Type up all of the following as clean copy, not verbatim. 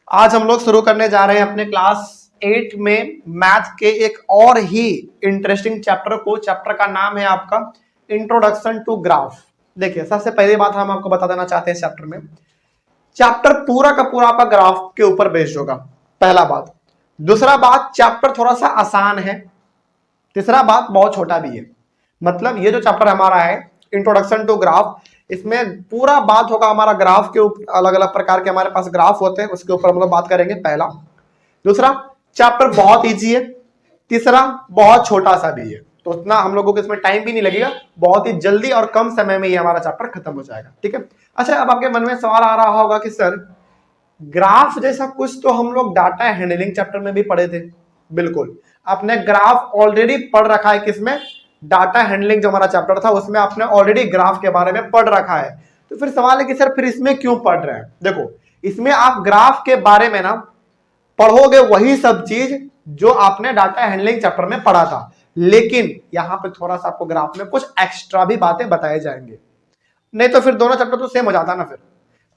आज हम लोग शुरू करने जा रहे हैं अपने क्लास 8 में मैथ के एक और ही इंटरेस्टिंग चैप्टर को। चैप्टर का नाम है आपका इंट्रोडक्शन टू ग्राफ। देखिए, सबसे पहली बात हम आपको बता देना चाहते हैं, चैप्टर में चैप्टर पूरा का पूरा आपका ग्राफ के ऊपर बेस्ड होगा, पहला बात। दूसरा बात, चैप्टर थोड़ा सा आसान है। तीसरा बात, बहुत छोटा भी है। मतलब ये जो चैप्टर हमारा है इंट्रोडक्शन टू ग्राफ, इसमें पूरा बात होगा हमारा ग्राफ के ऊपर। अलग अलग प्रकार के हमारे पास ग्राफ होते हैं, उसके ऊपर हम लोग बात करेंगे, पहला। दूसरा, चैप्टर बहुत इजी है। तीसरा, बहुत छोटा सा भी है, तो उतना हम लोगों को इसमें टाइम भी नहीं लगेगा, बहुत ही जल्दी और कम समय में ही हमारा चैप्टर खत्म हो जाएगा। ठीक है। अच्छा, अब आपके मन में सवाल आ रहा होगा कि सर, ग्राफ जैसा कुछ तो हम लोग डाटा हैंडलिंग चैप्टर में भी पढ़े थे। बिल्कुल, आपने ग्राफ ऑलरेडी पढ़ रखा है। किसमें? डाटा हैंडलिंग जो हमारा चैप्टर था उसमें आपने ऑलरेडी ग्राफ के बारे में पढ़ रखा है। तो फिर सवाल है कि सर फिर इसमें क्यों पढ़ रहे हैं? देखो, इसमें आप ग्राफ के बारे में ना पढ़ोगे वही सब चीज जो आपने डाटा हैंडलिंग चैप्टर में पढ़ा था, लेकिन यहां पे थोड़ा सा आपको ग्राफ में कुछ एक्स्ट्रा भी बातें बताए जाएंगे। नहीं तो फिर दोनों चैप्टर तो सेम हो जाता ना। फिर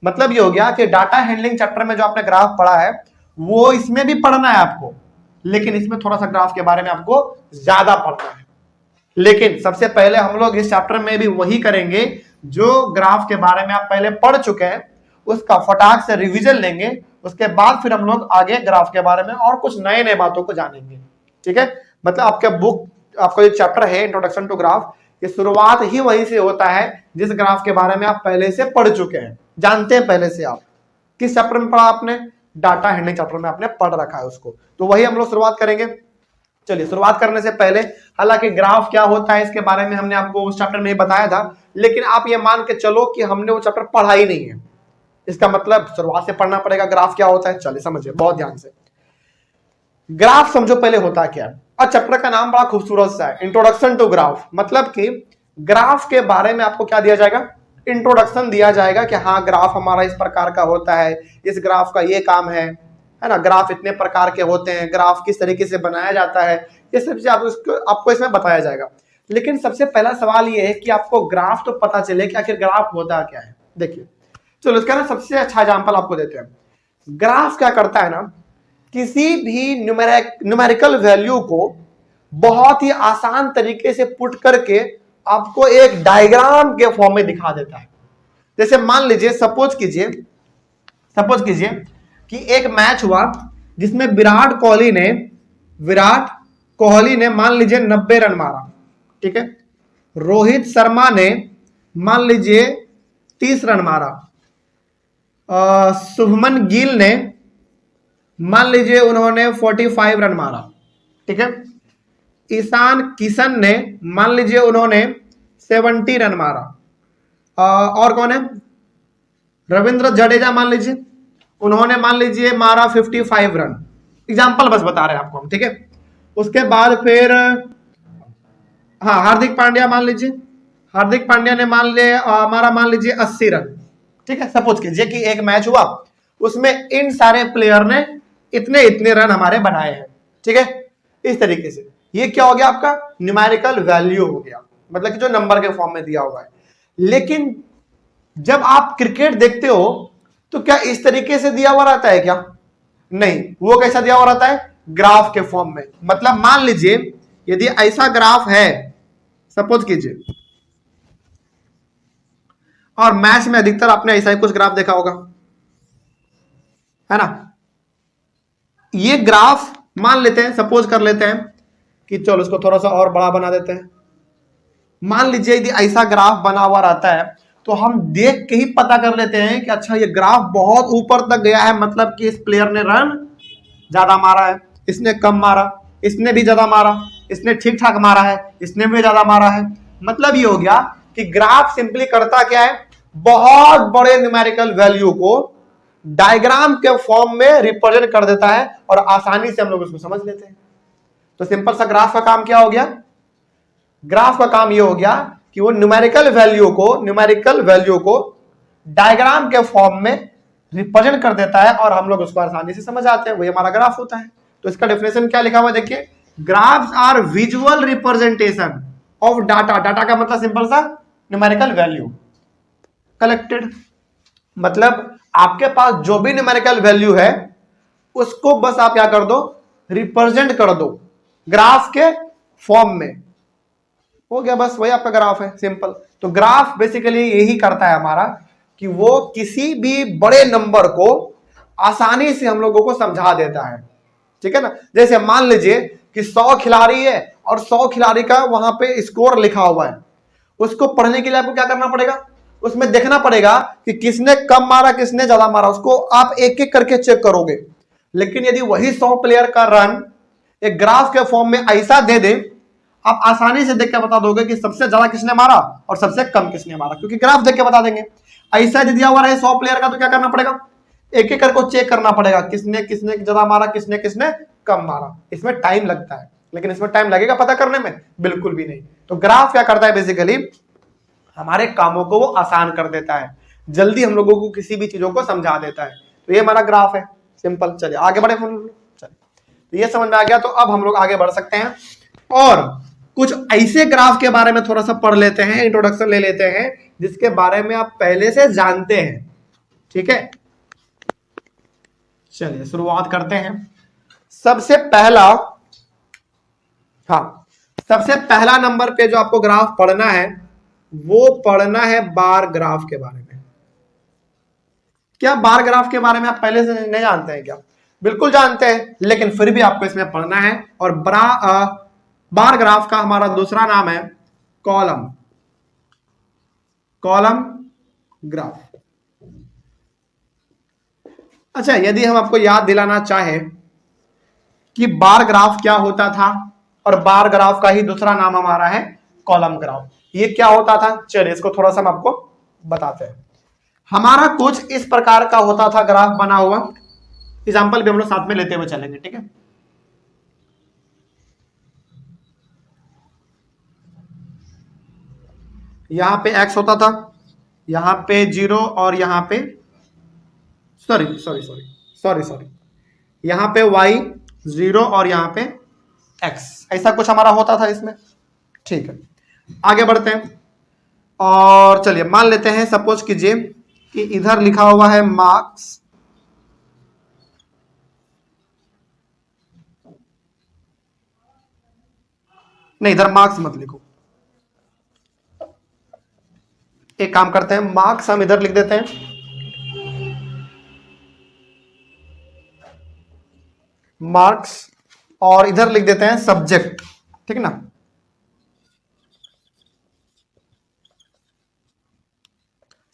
मतलब ये हो गया कि डाटा हैंडलिंग चैप्टर में जो आपने ग्राफ पढ़ा है वो इसमें भी पढ़ना है आपको, लेकिन इसमें थोड़ा सा ग्राफ के बारे में आपको ज्यादा पढ़ना है। लेकिन सबसे पहले हम लोग इस चैप्टर में भी वही करेंगे जो ग्राफ के बारे में आप पहले पढ़ चुके हैं, उसका फटाक से रिवीजन लेंगे। उसके बाद फिर हम लोग आगे ग्राफ के बारे में और कुछ नए नए बातों को जानेंगे। ठीक है। मतलब आपका आपका जो चैप्टर है इंट्रोडक्शन टू ग्राफ, ये शुरुआत ही वहीं से होता है जिस ग्राफ के बारे में आप पहले से पढ़ चुके हैं, जानते हैं पहले से। आप किस चैप्टर में पढ़ा? आपने डाटा हैंडलिंग चैप्टर में आपने पढ़ रखा है उसको, तो वही हम लोग शुरुआत करेंगे। चलिए, शुरुआत करने से पहले, हालांकि ग्राफ क्या होता है इसके बारे में हमने आपको उस चैप्टर में ही बताया था, लेकिन आप ये मान के चलो कि हमने वो चैप्टर पढ़ा ही नहीं है। इसका मतलब शुरुआत से पढ़ना पड़ेगा ग्राफ क्या होता है। चलिए समझिए बहुत ध्यान से। ग्राफ समझो पहले होता क्या है। और चैप्टर का नाम बड़ा खूबसूरत सा है, इंट्रोडक्शन टू ग्राफ। मतलब कि ग्राफ के बारे में आपको क्या दिया जाएगा? इंट्रोडक्शन दिया जाएगा कि हाँ, ग्राफ हमारा इस प्रकार का होता है, इस ग्राफ का ये काम है ना, ग्राफ इतने प्रकार के होते हैं, ग्राफ किस तरीके से बनाया जाता है, ये सब चीज आपको इसमें बताया जाएगा। लेकिन सबसे पहला सवाल ये है कि आपको ग्राफ तो पता चले कि आखिर ग्राफ होता क्या है। देखिए, चलो इसका ना सबसे अच्छा एग्जांपल आपको देते हैं। ग्राफ क्या करता है ना, किसी भी न्यूमेरिकल वैल्यू को बहुत ही आसान तरीके से पुट करके आपको एक डायग्राम के फॉर्म में दिखा देता है। जैसे मान लीजिए, सपोज कीजिए कि एक मैच हुआ जिसमें विराट कोहली ने मान लीजिए 90 रन मारा। ठीक है। रोहित शर्मा ने मान लीजिए 30 रन मारा। शुभमन गिल ने मान लीजिए उन्होंने 45 रन मारा। ठीक है। ईशान किशन ने मान लीजिए उन्होंने 70 रन मारा। और कौन है? रविंद्र जडेजा मान लीजिए उन्होंने मान लीजिए मारा 55 रन। एग्जाम्पल बस बता रहे हैं आपको हम। ठीक है। उसके बाद फिर हाँ, हार्दिक पांड्या ने मारा मान लीजिए 80 रन। ठीक है। सपोज कीजिए कि एक मैच हुआ, उसमें इन सारे प्लेयर ने इतने इतने रन हमारे बनाए हैं। ठीक है। इस तरीके से ये क्या हो गया? आपका न्यूमेरिकल वैल्यू हो गया, मतलब कि जो नंबर के फॉर्म में दिया हुआ है। लेकिन जब आप क्रिकेट देखते हो तो क्या इस तरीके से दिया हुआ रहता है क्या? नहीं। वो कैसा दिया हुआ रहता है? ग्राफ के फॉर्म में। मतलब मान लीजिए यदि ऐसा ग्राफ है, सपोज कीजिए, और मैच में अधिकतर आपने ऐसा ही कुछ ग्राफ देखा होगा, है ना। ये ग्राफ मान लेते हैं, सपोज कर लेते हैं कि चलो इसको थोड़ा सा और बड़ा बना देते हैं। मान लीजिए यदि ऐसा ग्राफ बना हुआ रहता है तो हम देख के ही पता कर लेते हैं कि अच्छा, ये ग्राफ बहुत ऊपर तक गया है, मतलब कि इस प्लेयर ने रन ज्यादा मारा है, इसने कम मारा, इसने भी ज्यादा मारा, इसने ठीक ठाक मारा है, इसने भी ज्यादा मारा है। मतलब ये हो गया कि ग्राफ सिंपली करता क्या है? बहुत बड़े न्यूमेरिकल वैल्यू को डायग्राम के फॉर्म में रिप्रेजेंट कर देता है और आसानी से हम लोग उसको समझ लेते हैं। तो सिंपल सा ग्राफ का काम क्या हो गया? ग्राफ का काम ये हो गया कि वो न्यूमेरिकल वैल्यू को डायग्राम के फॉर्म में रिप्रेजेंट कर देता है और हम लोग उसको आसानी से समझ आते हैं, वही हमारा ग्राफ होता है। तो इसका डेफिनेशन क्या लिखा हुआ है? देखिए, graphs are visual representation of data. Data का मतलब सिंपल सा न्यूमेरिकल वैल्यू कलेक्टेड। मतलब आपके पास जो भी न्यूमेरिकल वैल्यू है उसको बस आप क्या कर दो, रिप्रेजेंट कर दो ग्राफ के फॉर्म में, हो गया, बस वही आपका ग्राफ है, सिंपल। तो ग्राफ बेसिकली यही करता है हमारा कि वो किसी भी बड़े नंबर को आसानी से हम लोगों को समझा देता है, ठीक है ना। जैसे मान लीजिए कि 100 खिलाड़ी है और 100 खिलाड़ी का वहां पे स्कोर लिखा हुआ है, उसको पढ़ने के लिए आपको क्या करना पड़ेगा, उसमें देखना पड़ेगा कि किसने कम मारा किसने ज्यादा मारा, उसको आप एक एक करके चेक करोगे। लेकिन यदि वही 100 प्लेयर का रन एक ग्राफ के फॉर्म में ऐसा दे दे, आप आसानी से देख के बता दोगे कि सबसे ज्यादा किसने मारा और सबसे कम किसने मारा, क्योंकि ग्राफ देख के बता देंगे। ऐसा यदि दिया हुआ है 100 प्लेयर का, तो क्या करना पड़ेगा, एक एक करके चेक करना पड़ेगा किसने किसने ज्यादा मारा किसने किसने कम मारा। इसमें टाइम लगता है, लेकिन इसमें टाइम लगेगा पता करने में, बिल्कुल भी नहीं। तो ग्राफ क्या करता है, बेसिकली हमारे कामों को वो आसान कर देता है, जल्दी हम लोगों को किसी भी चीजों को समझा देता है। तो ये हमारा ग्राफ है, सिंपल। चलिए आगे बढ़े, चलिए तो ये समझ में आ गया। तो अब हम लोग आगे बढ़ सकते हैं और कुछ ऐसे ग्राफ के बारे में थोड़ा सा पढ़ लेते हैं, इंट्रोडक्शन ले लेते हैं जिसके बारे में आप पहले से जानते हैं, ठीक है। चलिए शुरुआत करते हैं। सबसे पहला नंबर पे जो आपको ग्राफ पढ़ना है वो पढ़ना है बार ग्राफ के बारे में। क्या बार ग्राफ के बारे में आप पहले से नहीं जानते हैं क्या? बिल्कुल जानते हैं, लेकिन फिर भी आपको इसमें पढ़ना है। और बार ग्राफ का हमारा दूसरा नाम है कॉलम ग्राफ। अच्छा, यदि हम आपको याद दिलाना चाहे कि बार ग्राफ क्या होता था, और बार ग्राफ का ही दूसरा नाम हमारा है कॉलम ग्राफ, ये क्या होता था, चलिए इसको थोड़ा सा हम आपको बताते हैं। हमारा कुछ इस प्रकार का होता था ग्राफ बना हुआ, एग्जांपल भी हम लोग साथ में लेते हुए चलेंगे, ठीक है। यहां पे x होता था, यहां पे 0 और यहां पे सॉरी यहां पे y 0 और यहां पे x, ऐसा कुछ हमारा होता था इसमें, ठीक है। आगे बढ़ते हैं और चलिए मान लेते हैं, सपोज कीजिए कि इधर लिखा हुआ है मार्क्स, नहीं इधर मार्क्स मत लिखो, एक काम करते हैं मार्क्स हम इधर लिख देते हैं, मार्क्स, और इधर लिख देते हैं सब्जेक्ट, ठीक ना।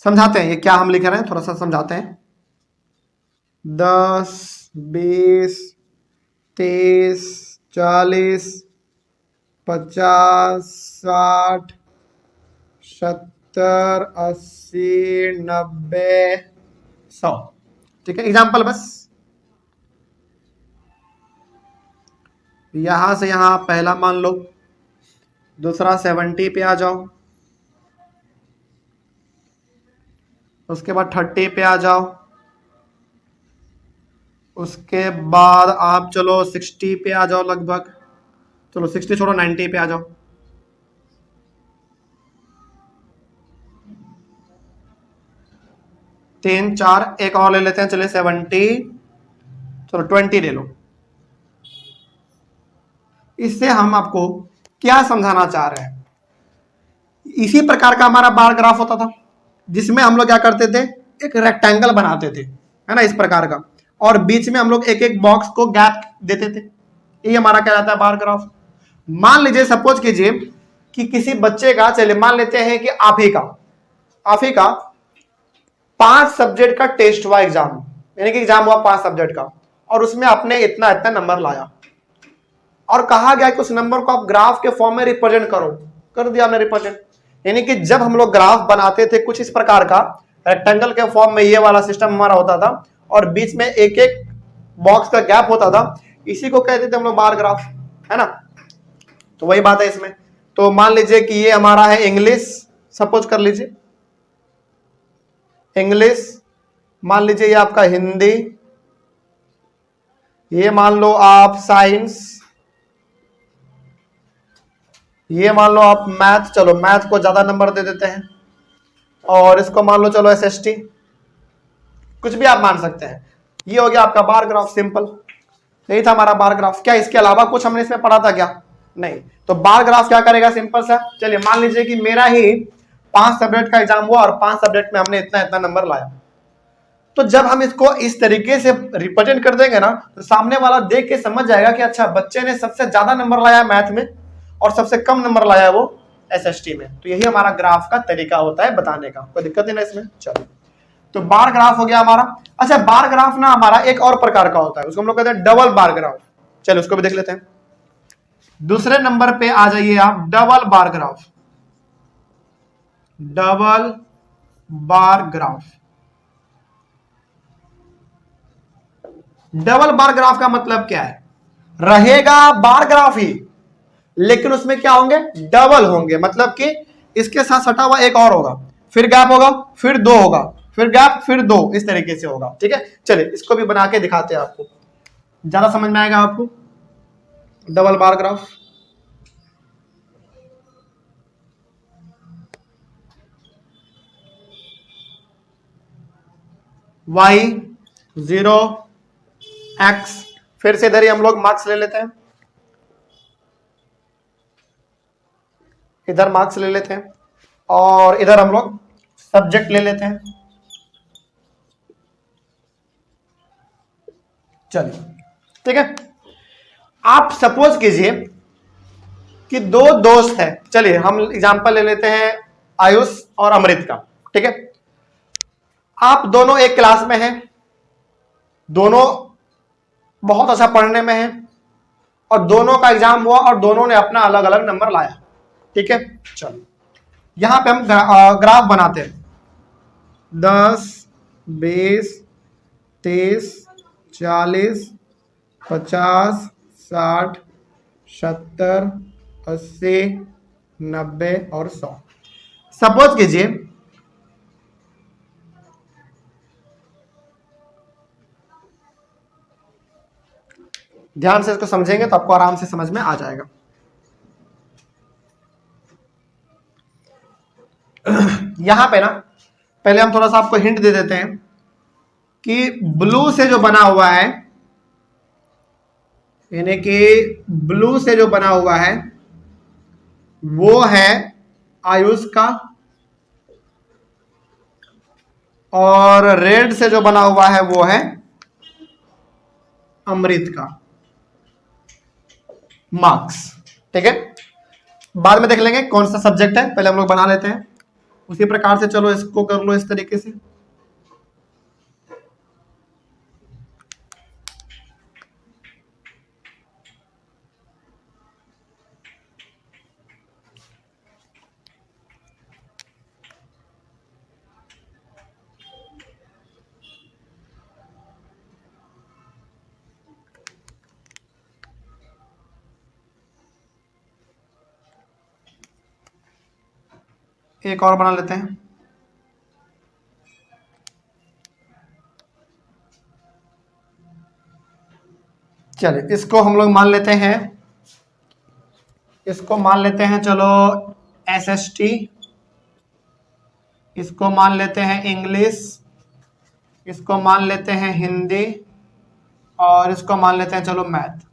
समझाते हैं ये क्या हम लिख रहे हैं, थोड़ा सा समझाते हैं। 10 20 30 40 50 60 70 80 90 100, ठीक है। एग्जाम्पल बस, यहां से यहां पहला मान लो, दूसरा 70 पे आ जाओ, उसके बाद 30 पे आ जाओ, उसके बाद आप चलो 60 पे आ जाओ लगभग, चलो 60 छोड़ो 90 पे आ जाओ, तीन चार एक और ले लेते हैं, चलिए 70, चलो 20 ले लो। इससे हम आपको क्या समझाना चाह रहे हैं, इसी प्रकार का हमारा बार ग्राफ होता था जिसमें हम लोग क्या करते थे, एक रेक्टेंगल बनाते थे, है ना, इस प्रकार का, और बीच में हम लोग एक एक बॉक्स को गैप देते थे, ये हमारा क्या रहता है बार ग्राफ। मान लीजिए सपोज कीजिए कि किसी बच्चे का, चलिए मान लेते हैं कि आप ही का 5 सब्जेक्ट का टेस्ट हुआ एग्जाम, यानी कि एग्जाम हुआ 5 सब्जेक्ट का, और उसमें आपने इतना इतना नंबर लाया और कहा गया कि उस नंबर को आप ग्राफ के फॉर्म में रिप्रेजेंट करो, कर दिया हमने रिप्रेजेंट। यानी कि जब हम लोग ग्राफ बनाते थे कुछ इस प्रकार का, रेक्टेंगल के फॉर्म में ये वाला सिस्टम हमारा होता था, और बीच में एक एक बॉक्स का गैप होता था, इसी को कहते थे हम लोग बार ग्राफ, है ना। तो वही बात है इसमें। तो मान लीजिए कि ये हमारा है इंग्लिश, सपोज कर लीजिए इंग्लिश, मान लीजिए ये आपका हिंदी, ये मान लो आप साइंस, ये मान लो आप मैथ, चलो मैथ को ज्यादा नंबर दे देते हैं, और इसको मान लो चलो SST, कुछ भी आप मान सकते हैं। ये हो गया आपका बार ग्राफ, सिंपल। यही था हमारा बार ग्राफ। क्या इसके अलावा कुछ हमने इसमें पढ़ा था क्या? नहीं। तो बार ग्राफ क्या करेगा? सिंपल सा, चलिए मान लीजिए कि मेरा ही 5 सब्जेक्ट का एग्जाम हुआ और 5 सब्जेक्ट में हमने इतना इतना नंबर लाया, तो जब हम इसको इस तरीके से रिप्रेजेंट कर देंगे ना, तो सामने वाला देख के समझ जाएगा कि अच्छा बच्चे ने सबसे ज्यादा नंबर लाया है मैथ में और सबसे कम नंबर लाया है वो एसएसटी में। तो यही हमारा ग्राफ का तरीका होता है बताने का। कोई दिक्कत नहीं ना इसमें। चलो, तो बार ग्राफ हो गया हमारा। अच्छा, बार ग्राफ ना हमारा एक और प्रकार का होता है, उसको हम लोग कहते हैं डबल बार ग्राफ। चलो उसको भी देख लेते हैं। दूसरे नंबर पे आ जाइए आप, double bar graph. Double bar graph. Double bar graph का मतलब क्या है? रहेगा बार ग्राफ ही, लेकिन उसमें क्या होंगे? डबल होंगे। मतलब कि इसके साथ सटा हुआ एक और होगा, फिर गैप होगा, फिर 2 होगा, फिर गैप, फिर 2, इस तरीके से होगा। ठीक है, चलिए इसको भी बना के दिखाते हैं आपको, ज्यादा समझ में आएगा आपको। Double bar graph, y 0 x, फिर से इधर ही हम लोग मार्क्स ले लेते हैं, इधर मार्क्स ले लेते हैं और इधर हम लोग सब्जेक्ट ले लेते हैं। चलिए ठीक है, आप सपोज कीजिए कि 2 दोस्त हैं। चलिए हम एग्जांपल ले लेते हैं आयुष और अमृत का। ठीक है, आप दोनों एक क्लास में हैं, दोनों बहुत अच्छा पढ़ने में हैं और दोनों का एग्जाम हुआ और दोनों ने अपना अलग अलग नंबर लाया। ठीक है, चलो यहां पे हम ग्राफ बनाते हैं। 10, 20, 30, 40, 50, 60, 70, 80, 90 और 100। सपोज कीजिए ध्यान से इसको समझेंगे तो आपको आराम से समझ में आ जाएगा। यहां पे ना पहले हम थोड़ा सा आपको हिंट दे देते हैं कि ब्लू से जो बना हुआ है, यानी कि ब्लू से जो बना हुआ है वो है आयुष का, और रेड से जो बना हुआ है वो है अमृत का मार्क्स। ठीक है, बाद में देख लेंगे कौन सा सब्जेक्ट है, पहले हम लोग बना लेते हैं। उसी प्रकार से चलो इसको कर लो इस तरीके से। एक और बना लेते हैं। चलिए इसको हम लोग मान लेते हैं, इसको मान लेते हैं चलो एसएसटी, इसको मान लेते हैं इंग्लिश, इसको मान लेते हैं हिंदी और इसको मान लेते हैं चलो मैथ।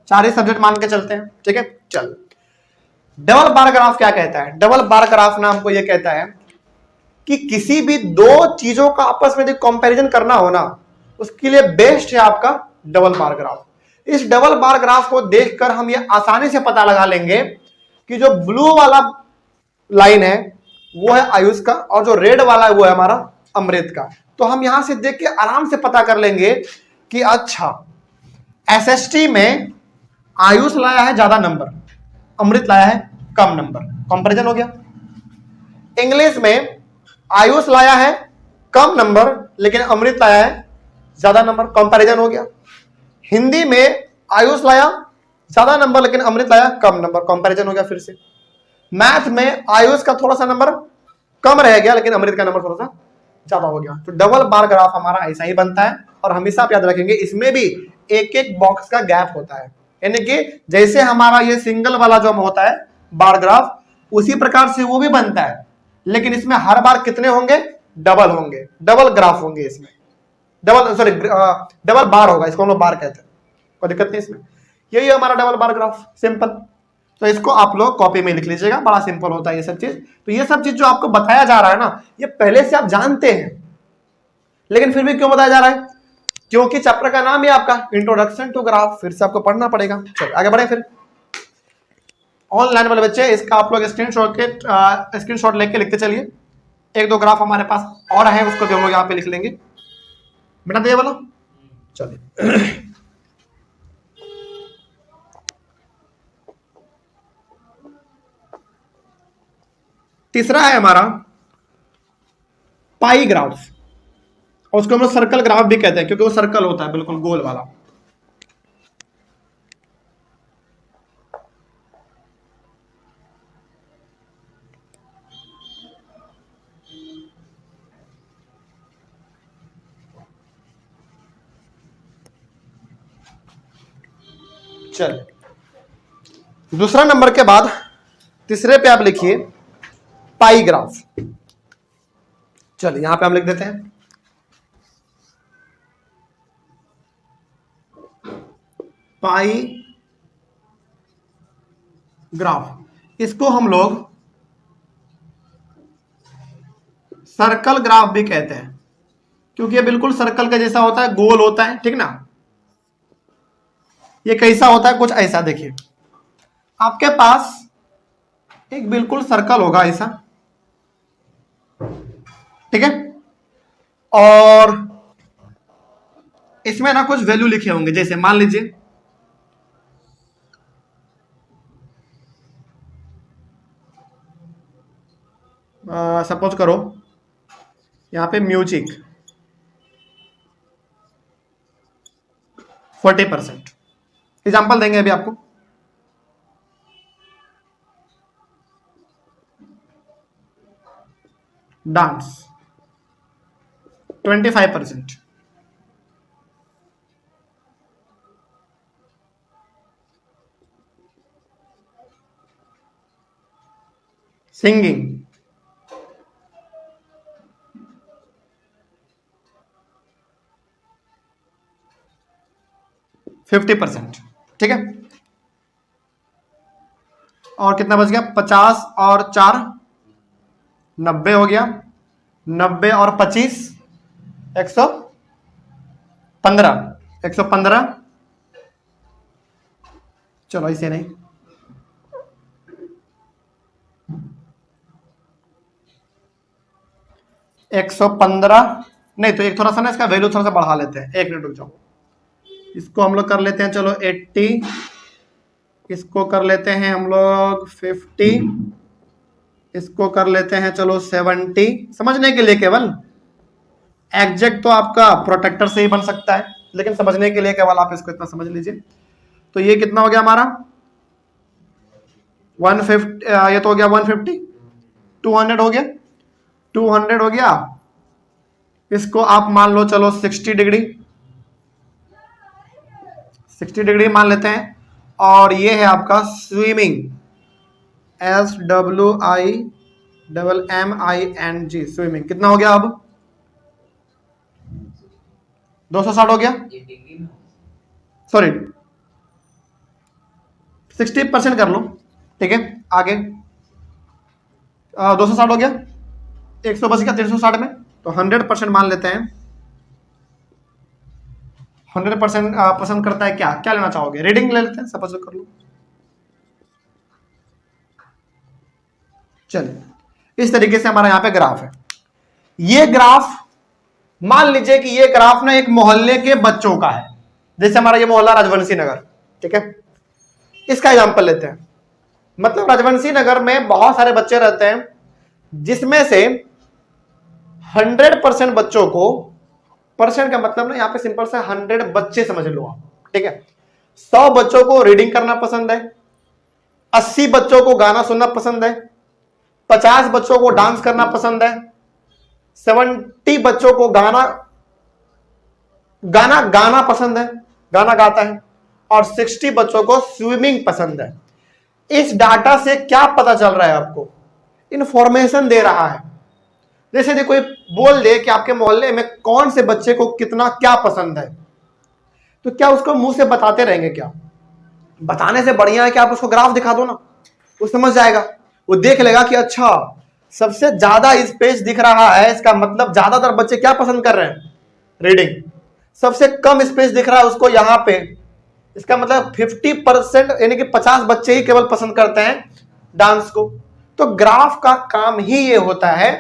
4 ही सब्जेक्ट मान के चलते हैं। ठीक है, चल डबल बार ग्राफ क्या कहता है? डबल बार ग्राफ ना हमको यह कहता है कि किसी भी 2 चीजों का आपस में कंपैरिजन करना हो ना, उसके लिए बेस्ट है आपका डबल बार ग्राफ। इस डबल बार ग्राफ को देखकर हम ये आसानी से पता लगा लेंगे कि जो ब्लू वाला लाइन है वो है आयुष का और जो रेड वाला है वो है हमारा अमृत का। तो हम यहां से देख के आराम से पता कर लेंगे कि अच्छा एसएसटी में आयुष लाया है ज्यादा नंबर, अमृत लाया है कम नंबर, कंपैरिजन हो गया। इंग्लिश में आयुष लाया है कम नंबर लेकिन अमृत लाया है ज्यादा नंबर, कंपैरिजन हो गया। हिंदी में आयुष लाया ज्यादा नंबर लेकिन अमृत लाया कम नंबर, कंपैरिजन हो गया फिर से। मैथ में आयुष का थोड़ा सा नंबर कम रह गया लेकिन अमृत का नंबर थोड़ा सा ज्यादा हो गया। तो डबल बार ग्राफ हमारा ऐसा ही बनता है और हमेशा आप याद रखेंगे इसमें भी एक एक बॉक्स का गैप होता है, यानी कि जैसे हमारा ये सिंगल वाला जो होता है बार ग्राफ, उसी प्रकार से वो भी बनता है, लेकिन इसमें हर बार कितने होंगे? डबल होंगे, डबल ग्राफ होंगे इसमें, डबल बार होगा, इसको हम लोग बार कहते हैं। कोई दिक्कत नहीं इसमें। यही है हमारा डबल बार ग्राफ, सिंपल। तो इसको आप लोग कॉपी में लिख लीजिएगा, बड़ा सिंपल होता है ये सब चीज। तो ये सब चीज जो आपको बताया जा रहा है ना, ये पहले से आप जानते हैं, लेकिन फिर भी क्यों बताया जा रहा है? क्योंकि चैप्टर का नाम है आपका इंट्रोडक्शन टू ग्राफ, फिर से आपको पढ़ना पड़ेगा। चलो आगे बढ़े फिर। ऑनलाइन वाले बच्चे इसका आप लोग स्क्रीनशॉट लेके लिखते चलिए। एक दो ग्राफ हमारे पास और है, उसको भी हम लोग यहाँ पे लिख लेंगे। बेटा दे वाला, चलिए। तीसरा है हमारा पाई ग्राफ, और उसको हम लोग सर्कल ग्राफ भी कहते हैं, क्योंकि वो सर्कल होता है बिल्कुल गोल वाला। चल, दूसरा नंबर के बाद तीसरे पे आप लिखिए पाई ग्राफ। चलिए यहां पे हम लिख देते हैं पाई ग्राफ। इसको हम लोग सर्कल ग्राफ भी कहते हैं, क्योंकि ये बिल्कुल सर्कल का जैसा होता है, गोल होता है, ठीक ना। ये कैसा होता है? कुछ ऐसा देखिए, आपके पास एक बिल्कुल सर्कल होगा ऐसा, ठीक है, और इसमें ना कुछ वैल्यू लिखे होंगे, जैसे मान लीजिए सपोज करो यहां पे म्यूजिक 40%, एग्जाम्पल देंगे अभी आपको। डांस 25%, सिंगिंग 50%, ठीक है। और कितना बच गया? 50 और 4 90 हो गया, 90 और 25 115, 115। चलो इसे नहीं, एक 115 नहीं, तो एक थोड़ा सा ना इसका वैल्यू थोड़ा सा बढ़ा लेते हैं। एक मिनट रुक जाओ, इसको हम लोग कर लेते हैं, चलो 80, इसको कर लेते हैं हम लोग 50, इसको कर लेते हैं चलो 70। समझने के लिए केवल, एग्जैक्ट तो आपका प्रोटेक्टर से ही बन सकता है, लेकिन समझने के लिए केवल आप इसको इतना समझ लीजिए। तो ये कितना हो गया हमारा 150, ये तो हो गया 150, 200 हो गया, 200 हो गया। इसको आप मान लो चलो 60 डिग्री, 60 डिग्री मान लेते हैं। और ये है आपका स्विमिंग, SWIMMING, स्विमिंग कितना हो गया? अब 260 हो गया, सॉरी 60% कर लो, ठीक है। आगे 260 हो गया, 100 बच गया 360 में, तो 100% मान लेते हैं। 100% पसंद करता है क्या? क्या लेना चाहोगे? रीडिंग ले लेते हैं, सपोज कर लो। चलिए इस तरीके से हमारा यहाँ पे ग्राफ है। ये ग्राफ मान लीजिए कि ये ग्राफ ना एक मोहल्ले के बच्चों का है, जैसे हमारा ये मोहल्ला राजवंशी नगर, ठीक है। इसका एग्जांपल लेते हैं। मतलब राजवंशी नगर में बहुत सारे बच्चे रहते हैं, जिसमें से 100% बच्चों को, परसेंट का मतलब ना यहाँ पे सिंपल से 100 बच्चे समझ लो आप, ठीक है। 100 बच्चों को रीडिंग करना पसंद है, 80 बच्चों को गाना सुनना पसंद है, 50 बच्चों को डांस करना पसंद है, 70 बच्चों को गाना पसंद है, गाना गाता है, और 60 बच्चों को स्विमिंग पसंद है। इस डाटा से क्या पता चल रहा है आपको? इंफॉर्मेशन दे रहा है। जैसे यदि कोई बोल दे कि आपके मोहल्ले में कौन से बच्चे को कितना क्या पसंद है, तो क्या उसको मुंह से बताते रहेंगे? क्या बताने से बढ़िया है कि आप उसको ग्राफ दिखा दो ना, वो समझ जाएगा। वो देख लेगा कि अच्छा सबसे ज्यादा स्पेस दिख रहा है, इसका मतलब ज्यादातर बच्चे क्या पसंद कर रहे हैं? रीडिंग। सबसे कम स्पेस दिख रहा है उसको यहाँ पे, इसका मतलब 50% यानी कि 50 बच्चे ही केवल पसंद करते हैं डांस को। तो ग्राफ का काम ही ये होता है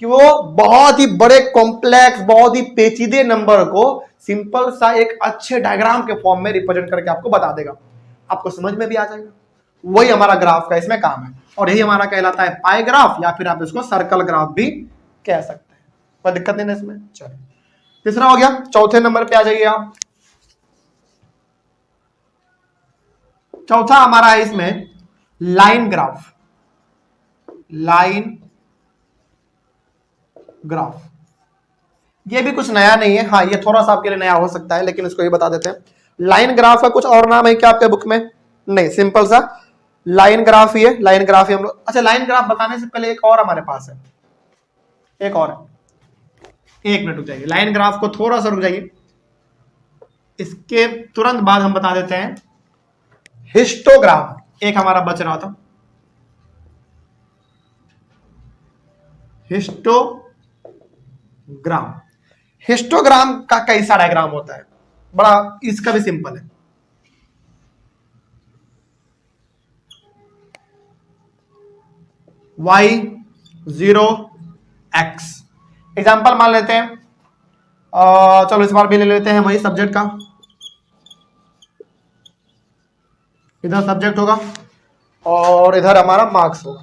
कि वो बहुत ही बड़े कॉम्प्लेक्स, बहुत ही पेचीदे नंबर को सिंपल सा एक अच्छे डायग्राम के फॉर्म में रिप्रेजेंट करके आपको बता देगा, आपको समझ में भी आ जाएगा। वही हमारा ग्राफ का इसमें काम है, और यही हमारा कहलाता है पाई ग्राफ, या फिर आप इसको सर्कल ग्राफ भी कह सकते हैं। कोई दिक्कत नहीं है इसमें। चलिए तीसरा हो गया। चौथे नंबर पे आ जाइए आप। चौथा हमारा है इसमें लाइन ग्राफ। लाइन ग्राफ ये भी कुछ नया नहीं है, हाँ ये थोड़ा सा आपके लिए नया हो सकता है, लेकिन इसको ही बता देते हैं। लाइन ग्राफ का कुछ और नाम है क्या आपके बुक में? नहीं, सिंपल सा लाइन ग्राफ ही है। लाइन ग्राफ ही हम लोग। अच्छा, लाइन ग्राफ बताने से पहले एक और हमारे पास है, एक और है। एक मिनट रुक जाइए, लाइन ग्राफ को थोड़ा सा रुक जाइए, इसके तुरंत बाद हम बता देते हैं हिस्टोग्राम। एक हमारा बच रहा था, हिस्टोग्राम। हिस्टोग्राम का कैसा डायग्राम होता है? बड़ा इसका भी सिंपल है। y0x एग्जाम्पल मान लेते हैं। चलो इस बार भी ले लेते हैं वही सब्जेक्ट का। इधर सब्जेक्ट होगा और इधर हमारा मार्क्स होगा।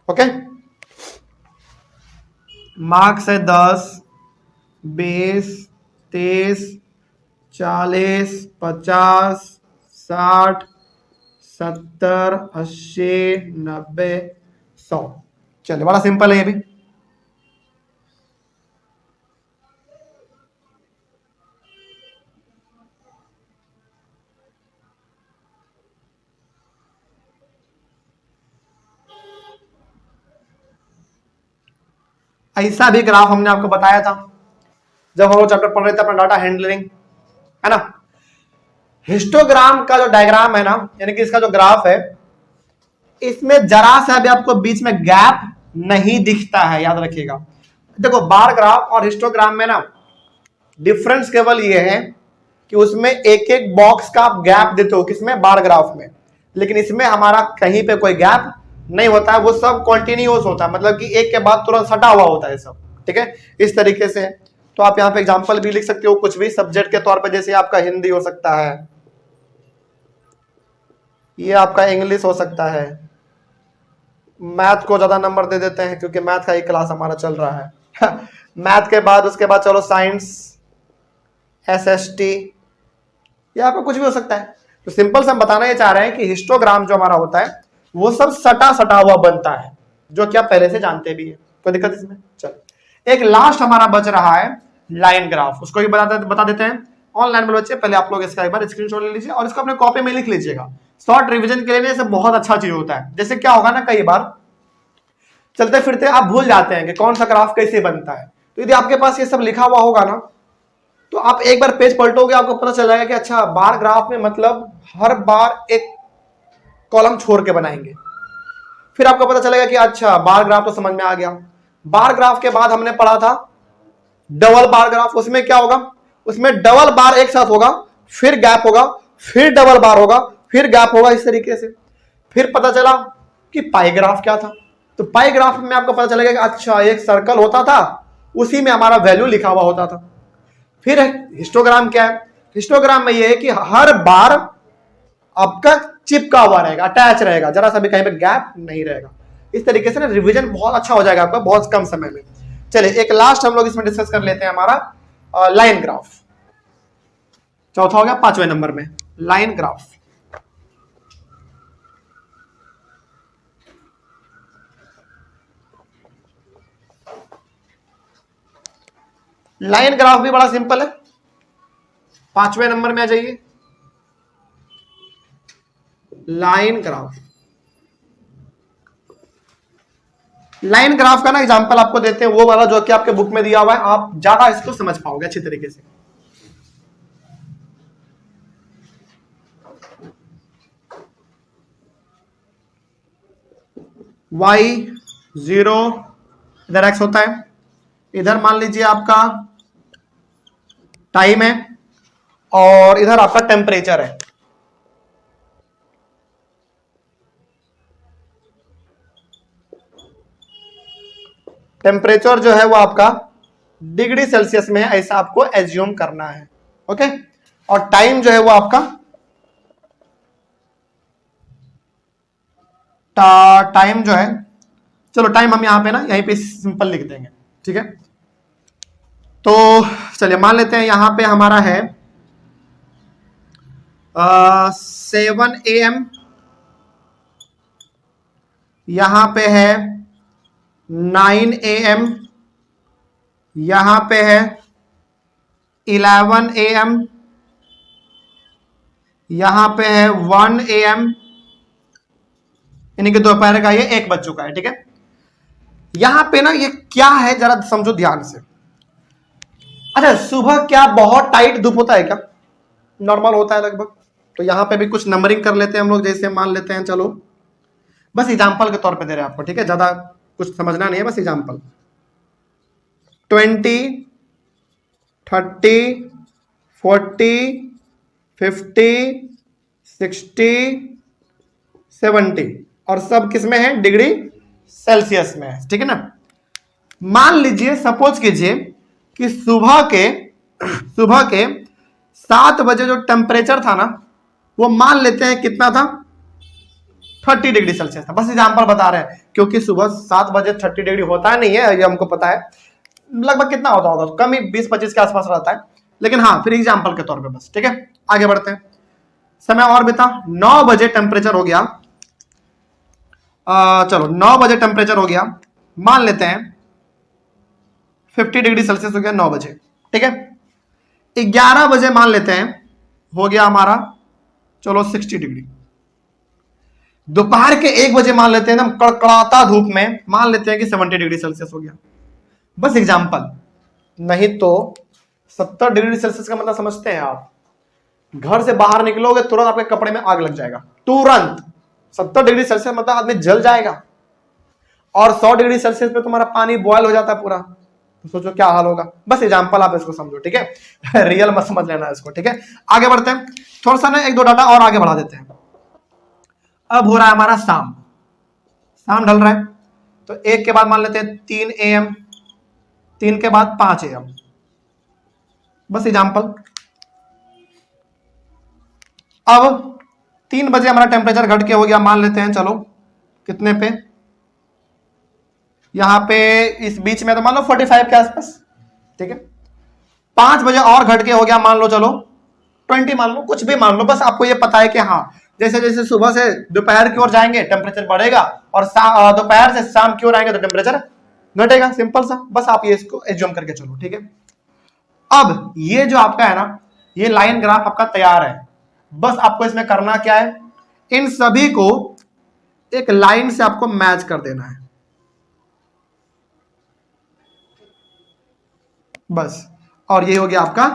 ओके, मार्क्स है 10, 20, 30, 40, 50, 60, 70, 80, 90, 100। चलिए बड़ा सिंपल है ये भी। ऐसा भी ग्राफ हमने आपको बताया था जब हम चैप्टर पढ़ रहे थे अपना डाटा हैंडलिंग, है ना। हिस्टोग्राम का जो डायग्राम है ना, यानी कि इसका जो ग्राफ है, इसमें जरा सा भी आपको बीच में गैप नहीं दिखता है, याद रखिएगा। देखो बार ग्राफ और हिस्टोग्राम में ना डिफरेंस केवल ये है कि उसमें एक एक बॉक्स का आप गैप देते हो, किसमें? बार ग्राफ में। लेकिन इसमें हमारा कहीं पे कोई गैप नहीं होता है, वो सब कॉन्टिन्यूस होता है, मतलब कि एक के बाद तुरंत सटा हुआ होता है सब, ठीक है, इस तरीके से। तो आप यहाँ पे एग्जांपल भी लिख सकते हो कुछ भी सब्जेक्ट के तौर पे, जैसे आपका हिंदी हो सकता है, ये आपका इंग्लिश हो सकता है। मैथ को ज्यादा नंबर दे देते हैं क्योंकि मैथ का ही क्लास हमारा चल रहा है। मैथ के बाद उसके बाद चलो साइंस, एसएसटी, ये आपका कुछ भी हो सकता है। तो सिंपल से हम बताना ये चाह रहे हैं कि हिस्टोग्राम जो हमारा होता है वो सब सटा सटा हुआ बनता है, जो कि आप पहले से जानते भी है। कोई दिक्कत इसमें? चलो एक लास्ट हमारा बच रहा है लाइन ग्राफ, उसको भी बता देते हैं। ऑनलाइन में बच्चे पहले आप लोग इसका एक बार स्क्रीनशॉट ले लीजिए और इसको अपने कॉपी में लिख लीजिएगा। शॉर्ट रिवीजन के लिए बहुत अच्छा चीज होता है। जैसे क्या होगा ना, कई बार चलते फिरते आप भूल जाते हैं कि कौन सा ग्राफ कैसे बनता है, तो यदि आपके पास ये सब लिखा हुआ होगा ना, तो आप एक बार पेज पलटोगे आपको पता चल जाएगा कि अच्छा बार ग्राफ में मतलब हर बार एक कॉलम छोड़ के बनाएंगे। फिर आपको पता चलेगा कि अच्छा बार ग्राफ तो समझ में आ गया। बार ग्राफ के बाद हमने पढ़ा था डबल बार ग्राफ। उसमें क्या होगा? उसमें डबल बार एक साथ होगा, फिर गैप होगा, फिर डबल बार होगा, फिर गैप होगा, इस तरीके से। फिर पता चला कि पाई ग्राफ क्या था। तो पाई ग्राफ में आपको पता चलेगा कि अच्छा एक सर्कल होता था, उसी में हमारा वैल्यू लिखा हुआ होता था। फिर हिस्टोग्राम क्या है? हिस्टोग्राम में यह है कि हर बार आपका चिपका हुआ रहेगा, अटैच रहेगा, जरा सा भी कहीं पे गैप नहीं रहेगा। इस तरीके से ना रिवीजन बहुत अच्छा हो जाएगा आपका बहुत कम समय में। चलिए एक लास्ट हम लोग इसमें डिस्कस कर लेते हैं हमारा लाइन ग्राफ। चौथा हो गया 5वें नंबर में लाइन ग्राफ। लाइन ग्राफ भी बड़ा सिंपल है। 5वें नंबर में आ जाइए, लाइन ग्राफ। लाइन ग्राफ का ना एग्जांपल आपको देते हैं, वो वाला जो कि आपके बुक में दिया हुआ है, आप ज्यादा इसको समझ पाओगे अच्छी तरीके से। y0 इधर x होता है, इधर मान लीजिए आपका टाइम है और इधर आपका टेम्परेचर है। टेम्परेचर जो है वो आपका डिग्री सेल्सियस में है, ऐसा आपको एज्यूम करना है। ओके, और टाइम जो है वो आपका टाइम जो है, चलो टाइम हम यहां पे ना यहीं पे सिंपल लिख देंगे, ठीक है। तो चलिए मान लेते हैं यहां पे हमारा है 7 AM, यहां पे है 9 AM, यहां पे है 11 AM, यहां पे है 1 AM, यानी कि दोपहर का ये 1 बज चुका है, ठीक है। यहां पे ना ये क्या है जरा समझो ध्यान से। अच्छा, सुबह क्या बहुत टाइट धूप होता है क्या? नॉर्मल होता है लगभग। तो यहां पे भी कुछ नंबरिंग कर लेते हैं हम लोग, जैसे मान लेते हैं, चलो बस एग्जांपल के तौर पे दे रहे हैं आपको, ठीक है, ज्यादा कुछ समझना नहीं है, बस एग्जांपल। 20, 30, 40, 50, 60, 70, और सब किस में है? डिग्री सेल्सियस में है, ठीक है ना। मान लीजिए, सपोज कीजिए कि सुबह के 7 बजे जो टेम्परेचर था ना, वो मान लेते हैं कितना था? 30 डिग्री सेल्सियस था। बस एग्जांपल बता रहे हैं, क्योंकि सुबह 7 बजे 30 डिग्री होता नहीं है, ये हमको पता है। लगभग कितना होता होगा? कम ही 20-25 के आसपास रहता है, लेकिन हाँ फिर एग्जांपल के तौर पे बस, ठीक है। आगे बढ़ते हैं, समय और बिता। 9 बजे टेम्परेचर हो गया, चलो 9 बजे टेम्परेचर हो गया, मान लेते हैं 50 डिग्री सेल्सियस हो गया 9 बजे, ठीक है। 11 बजे मान लेते हैं हो गया हमारा, चलो 60 डिग्री। दोपहर के 1 बजे मान लेते हैं एकदम कड़कड़ाता धूप में, मान लेते हैं कि 70 डिग्री सेल्सियस हो गया। बस एग्जांपल, नहीं तो 70 डिग्री सेल्सियस का मतलब समझते हैं आप? घर से बाहर निकलोगे तुरंत आपके कपड़े में आग लग जाएगा, तुरंत। 70 डिग्री सेल्सियस मतलब आदमी जल जाएगा, और 100 डिग्री सेल्सियस पे तुम्हारा पानी बॉयल हो जाता है पूरा, तो सोचो क्या हाल होगा। बस एग्जांपल आप इसको समझो, ठीक है। रियल मत समझ लेना इसको, ठीक है। आगे बढ़ते हैं, थोड़ा सा ना 1-2 डाटा और आगे बढ़ा देते हैं। अब हो रहा है हमारा शाम ढल रहा है, तो 1 के बाद मान लेते हैं 3 AM, 3 के बाद 5 AM, बस एग्जांपल। अब 3 बजे हमारा टेम्परेचर घट के हो गया, मान लेते हैं चलो कितने पे, यहां पे इस बीच में तो मान लो 45 के आसपास, ठीक है। 5 बजे और घट के हो गया, मान लो चलो 20, मान लो कुछ भी मान लो, बस आपको ये पता है कि हाँ जैसे जैसे सुबह से दोपहर की ओर जाएंगे टेम्परेचर बढ़ेगा, और दोपहर से शाम की ओर आएंगे तो टेम्परेचर घटेगा, सिंपल सा। बस आप ये इसको एज्यूम करके चलो, ठीक है। अब ये जो आपका है ना, ये लाइन ग्राफ आपका तैयार है। बस आपको इसमें करना क्या है, इन सभी को एक लाइन से आपको मैच कर देना है, बस। और ये हो गया आपका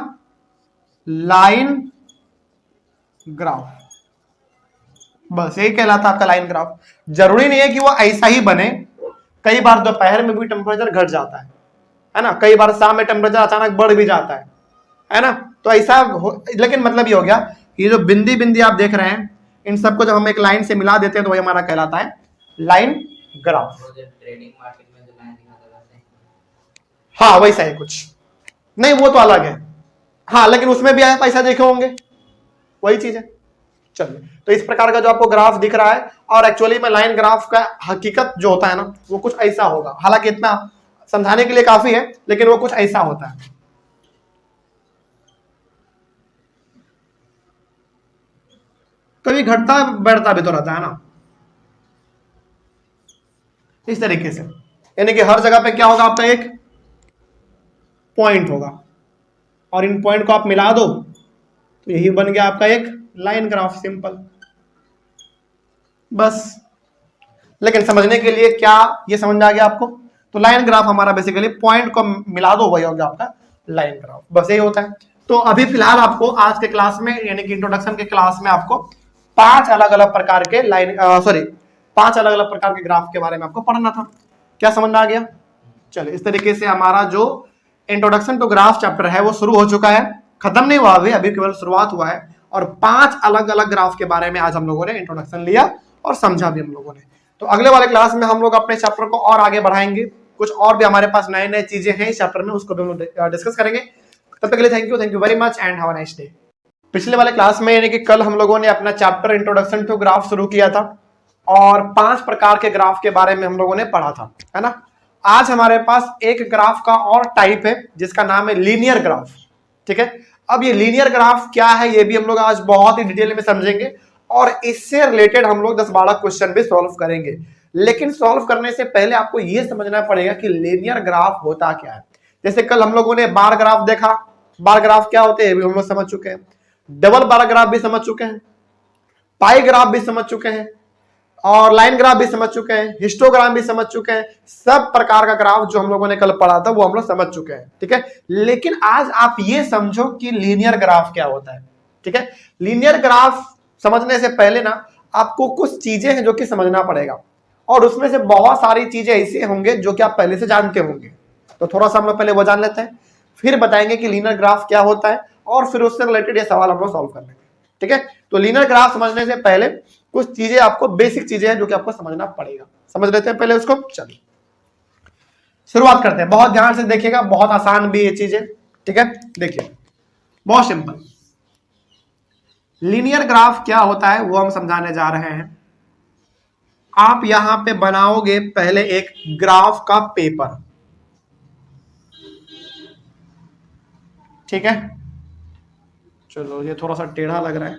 लाइन ग्राफ, बस यही कहलाता है आपका लाइन ग्राफ। जरूरी नहीं है कि वो ऐसा ही बने, कई बार दोपहर में भी टेम्परेचर घट जाता है ना, कई बार शाम में टेम्परेचर अचानक बढ़ भी जाता है ना। तो ऐसा लेकिन मतलब ये हो गया कि जो बिंदी बिंदी आप देख रहे हैं, इन सबको जब हम एक लाइन से मिला देते हैं तो वही हमारा कहलाता है लाइन ग्राफ। ट्रेडिंग मार्केट में जो लाइन दिखाते हैं, हाँ वैसा है कुछ नहीं, वो तो अलग है। हाँ लेकिन उसमें भी आप ऐसा देखे होंगे, वही चीज है। चलिए, तो इस प्रकार का जो आपको ग्राफ दिख रहा है, और एक्चुअली में लाइन ग्राफ का हकीकत जो होता है ना, वो कुछ ऐसा होगा। हालांकि इतना समझाने के लिए काफी है, लेकिन वो कुछ ऐसा होता है। कभी घटता बढ़ता भी तो रहता है ना, इस तरीके से। यानी कि हर जगह पे क्या होगा, आपका एक पॉइंट होगा, और इन पॉइंट को आप मिला दो तो यही बन गया आपका एक लाइन ग्राफ, सिंपल। बस लेकिन समझने के लिए क्या ये समझ में आ गया आपको? तो लाइन ग्राफ हमारा बेसिकली पॉइंट को मिला दो, वही हो गया आपका लाइन ग्राफ, बस यही होता है। तो अभी फिलहाल आपको आज के क्लास में यानी कि इंट्रोडक्शन के क्लास में आपको 5 अलग अलग प्रकार के पांच अलग अलग प्रकार के ग्राफ के बारे में आपको पढ़ना था। क्या समझ में आ गया? चलिए, इस तरीके से हमारा जो इंट्रोडक्शन टू ग्राफ चैप्टर है वो शुरू हो चुका है, खत्म नहीं हुआ अभी केवल शुरुआत हुआ है। और 5 अलग अलग ग्राफ के बारे में आज हम लोगों ने इंट्रोडक्शन लिया और समझा भी हम लोगों ने। तो अगले वाले क्लास में हम लोग अपने चैप्टर को और आगे बढ़ाएंगे, कुछ और भी हमारे पास नए नए चीजें हैं इस चैप्टर में, उसको भी हम लोग डिस्कस करेंगे। तब तक के लिए thank you very much and have a nice day. पिछले वाले क्लास में यानी कि कल हम लोगों ने अपना चैप्टर इंट्रोडक्शन टू ग्राफ शुरू किया था और 5 प्रकार के ग्राफ के बारे में हम लोगों ने पढ़ा था, है ना। आज हमारे पास एक ग्राफ का और टाइप है जिसका नाम है लीनियर ग्राफ, ठीक है। अब ये लीनियर ग्राफ क्या है ये भी हम लोग आज बहुत ही डिटेल में समझेंगे और इससे रिलेटेड हम लोग 10-12 क्वेश्चन भी सॉल्व करेंगे। लेकिन सॉल्व करने से पहले आपको ये समझना पड़ेगा कि लीनियर ग्राफ होता क्या है। जैसे कल हम लोगों ने बार ग्राफ देखा, बार ग्राफ क्या होते हैं हम लोग समझ चुके हैं, डबल बार ग्राफ भी समझ चुके हैं, पाई ग्राफ भी समझ चुके हैं और लाइन ग्राफ भी समझ चुके हैं, हिस्टोग्राम भी समझ चुके हैं। सब प्रकार का ग्राफ जो हम लोगों ने कल पढ़ा था वो हम लोग समझ चुके हैं, ठीक है। लेकिन आज आप ये समझो कि लीनियर ग्राफ क्या होता है, ठीक है। लीनियर ग्राफ समझने से पहले ना आपको कुछ चीजें हैं जो कि समझना पड़ेगा और उसमें से बहुत सारी चीजें ऐसे होंगे जो कि आप पहले से जानते होंगे। तो थोड़ा सा हम लोग पहले वो जान लेते हैं, फिर बताएंगे कि लीनियर ग्राफ क्या होता है और फिर उससे रिलेटेड ये सवाल हम लोग सॉल्व कर लेंगे, ठीक है। तो लीनियर ग्राफ समझने से पहले कुछ चीजें आपको बेसिक चीजें हैं जो कि आपको समझना पड़ेगा, समझ लेते हैं पहले उसको। चलिए शुरुआत करते हैं, बहुत ध्यान से देखिएगा, बहुत आसान भी ये चीजें, ठीक है। देखिए बहुत सिंपल, लीनियर ग्राफ क्या होता है वो हम समझाने जा रहे हैं। आप यहां पे बनाओगे पहले एक ग्राफ का पेपर, ठीक है। चलो ये थोड़ा सा टेढ़ा लग रहा है,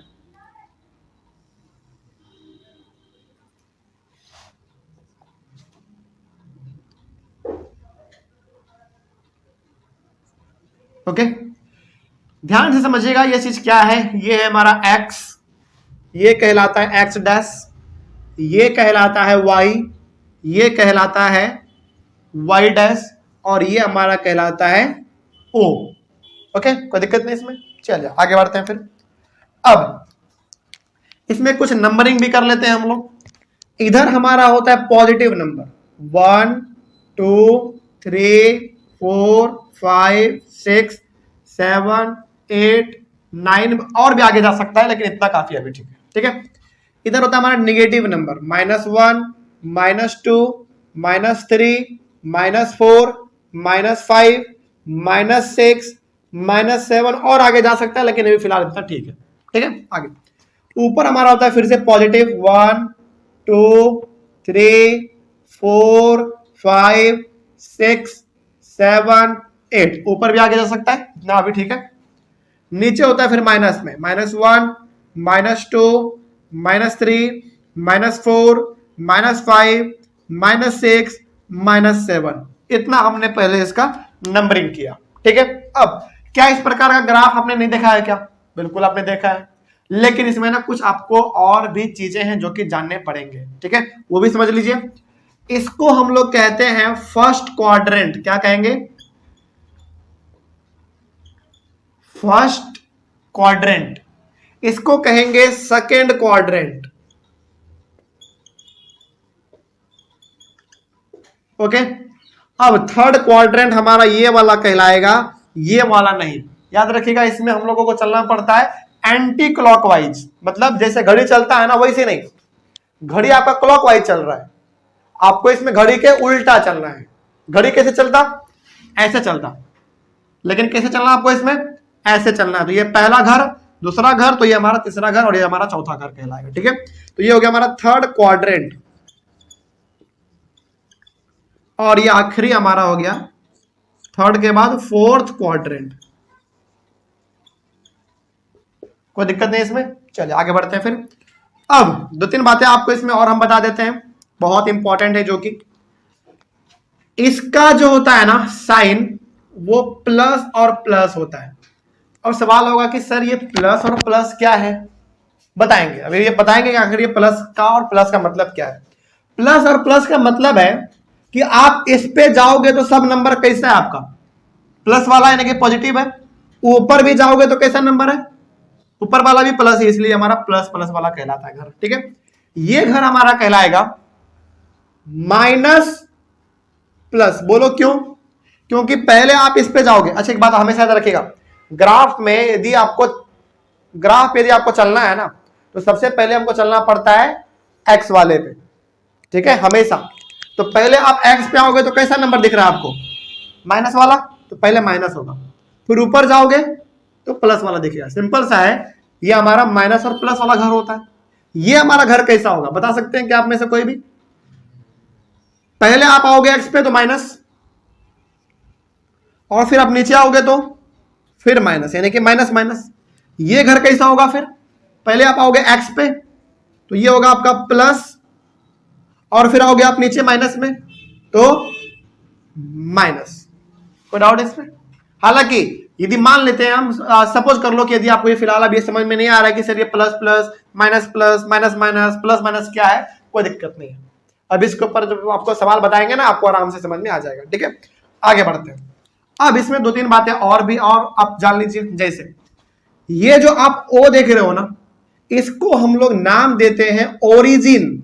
ओके। ध्यान से समझिएगा ये चीज क्या है। ये है हमारा x, ये कहलाता है x डैश, ये कहलाता है y, ये कहलाता है y डैश और ये हमारा कहलाता है o, ओके। कोई दिक्कत नहीं इसमें, चलिए आगे बढ़ते हैं। फिर अब इसमें कुछ नंबरिंग भी कर लेते हैं हम लोग। इधर हमारा होता है पॉजिटिव नंबर 1 2 3 4 5 6 7 8 9 और भी आगे जा सकता है लेकिन इतना काफी है अभी, ठीक है, ठीक है। इधर होता है हमारा निगेटिव नंबर -1 -2 -3 -4 -5 -6 -7 और आगे जा सकता है लेकिन अभी फिलहाल इतना ठीक है, ठीक है। आगे ऊपर हमारा होता है फिर से पॉजिटिव 1 2 3 4 5 6 7 8 ऊपर भी आगे जा सकता है इतना अभी, ठीक है। नीचे होता है फिर माइनस में -1 -2 -3 -4 -5 -6 -7 इतना हमने पहले इसका नंबरिंग किया, ठीक है। अब क्या इस प्रकार का ग्राफ आपने नहीं देखा है क्या? बिल्कुल आपने देखा है, लेकिन इसमें ना कुछ आपको और भी चीजें हैं जो कि जानने पड़ेंगे, ठीक है, वो भी समझ लीजिए। इसको हम लोग कहते हैं फर्स्ट क्वाड्रेंट। क्या कहेंगे? First quadrant. इसको कहेंगे सेकेंड क्वाड्रेंट, ओके। अब थर्ड क्वाड्रेंट हमारा ये वाला कहलाएगा, ये वाला नहीं। याद रखिएगा इसमें हम लोगों को चलना पड़ता है एंटी क्लॉकवाइज, मतलब जैसे घड़ी चलता है ना वैसे नहीं, घड़ी आपका क्लॉकवाइज चल रहा है, आपको इसमें घड़ी के उल्टा चलना है। घड़ी कैसे चलता? ऐसे चलता, लेकिन कैसे चलना आपको इसमें? ऐसे चलना है। तो ये पहला घर, दूसरा घर, तो ये हमारा तीसरा घर और ये हमारा चौथा घर कहलाएगा, ठीक है। तो ये हो गया हमारा थर्ड क्वाड्रेंट और ये आखिरी हमारा हो गया थर्ड के बाद फोर्थ क्वाड्रेंट। कोई दिक्कत नहीं इसमें, चलिए आगे बढ़ते हैं। फिर अब 2-3 बातें आपको इसमें और हम बता देते हैं, बहुत इंपॉर्टेंट है, जो कि इसका जो होता है ना साइन वो प्लस और प्लस होता है। अब सवाल होगा कि सर ये प्लस और प्लस क्या है? बताएंगे, अभी ये बताएंगे कि आखिर ये प्लस का और प्लस का मतलब क्या है। प्लस और प्लस का मतलब है कि आप इस पे जाओगे तो सब नंबर कैसा है आपका, प्लस वाला यानी कि पॉजिटिव है। ऊपर भी जाओगे तो कैसा नंबर है, ऊपर वाला भी प्लस है, इसलिए हमारा प्लस प्लस वाला कहलाता है घर। ठीक है, ये घर हमारा कहलाएगा माइनस प्लस। बोलो क्यों? क्योंकि पहले आप इस पे जाओगे। अच्छा एक बात हमेशा याद रखिएगा, ग्राफ में यदि आपको चलना है ना, तो सबसे पहले हमको चलना पड़ता है एक्स वाले पे। ठीक है, हमेशा। तो पहले आप एक्स पे आओगे तो कैसा नंबर दिख रहा है आपको, माइनस वाला, तो पहले माइनस होगा, फिर ऊपर जाओगे तो प्लस वाला दिखेगा। सिंपल सा है, ये हमारा माइनस और प्लस वाला घर होता है। ये हमारा घर कैसा होगा बता सकते हैं क्या आप में से कोई भी? पहले आप आओगे एक्स पे तो माइनस, और फिर आप नीचे आओगे तो फिर माइनस, यानी कि माइनस माइनस। ये घर कैसा होगा? फिर पहले आप आओगे एक्स पे तो ये होगा आपका प्लस, और फिर आओगे आप नीचे माइनस में तो माइनस। कोई डाउट इसमें? हालांकि यदि मान लेते हैं हम, सपोज कर लो कि यदि आपको ये फिलहाल अब ये समझ में नहीं आ रहा है कि सर ये plus plus minus plus minus minus plus minus क्या है, कोई दिक्कत नहीं है। अब इसके ऊपर जब आपको सवाल बताएंगे ना, आपको आराम से समझ में आ जाएगा। ठीक है, आगे बढ़ते हैं। अब इसमें दो तीन बातें और भी और आप जान लीजिए। जैसे ये जो आप ओ देख रहे हो ना, इसको हम लोग नाम देते हैं ओरिजिन,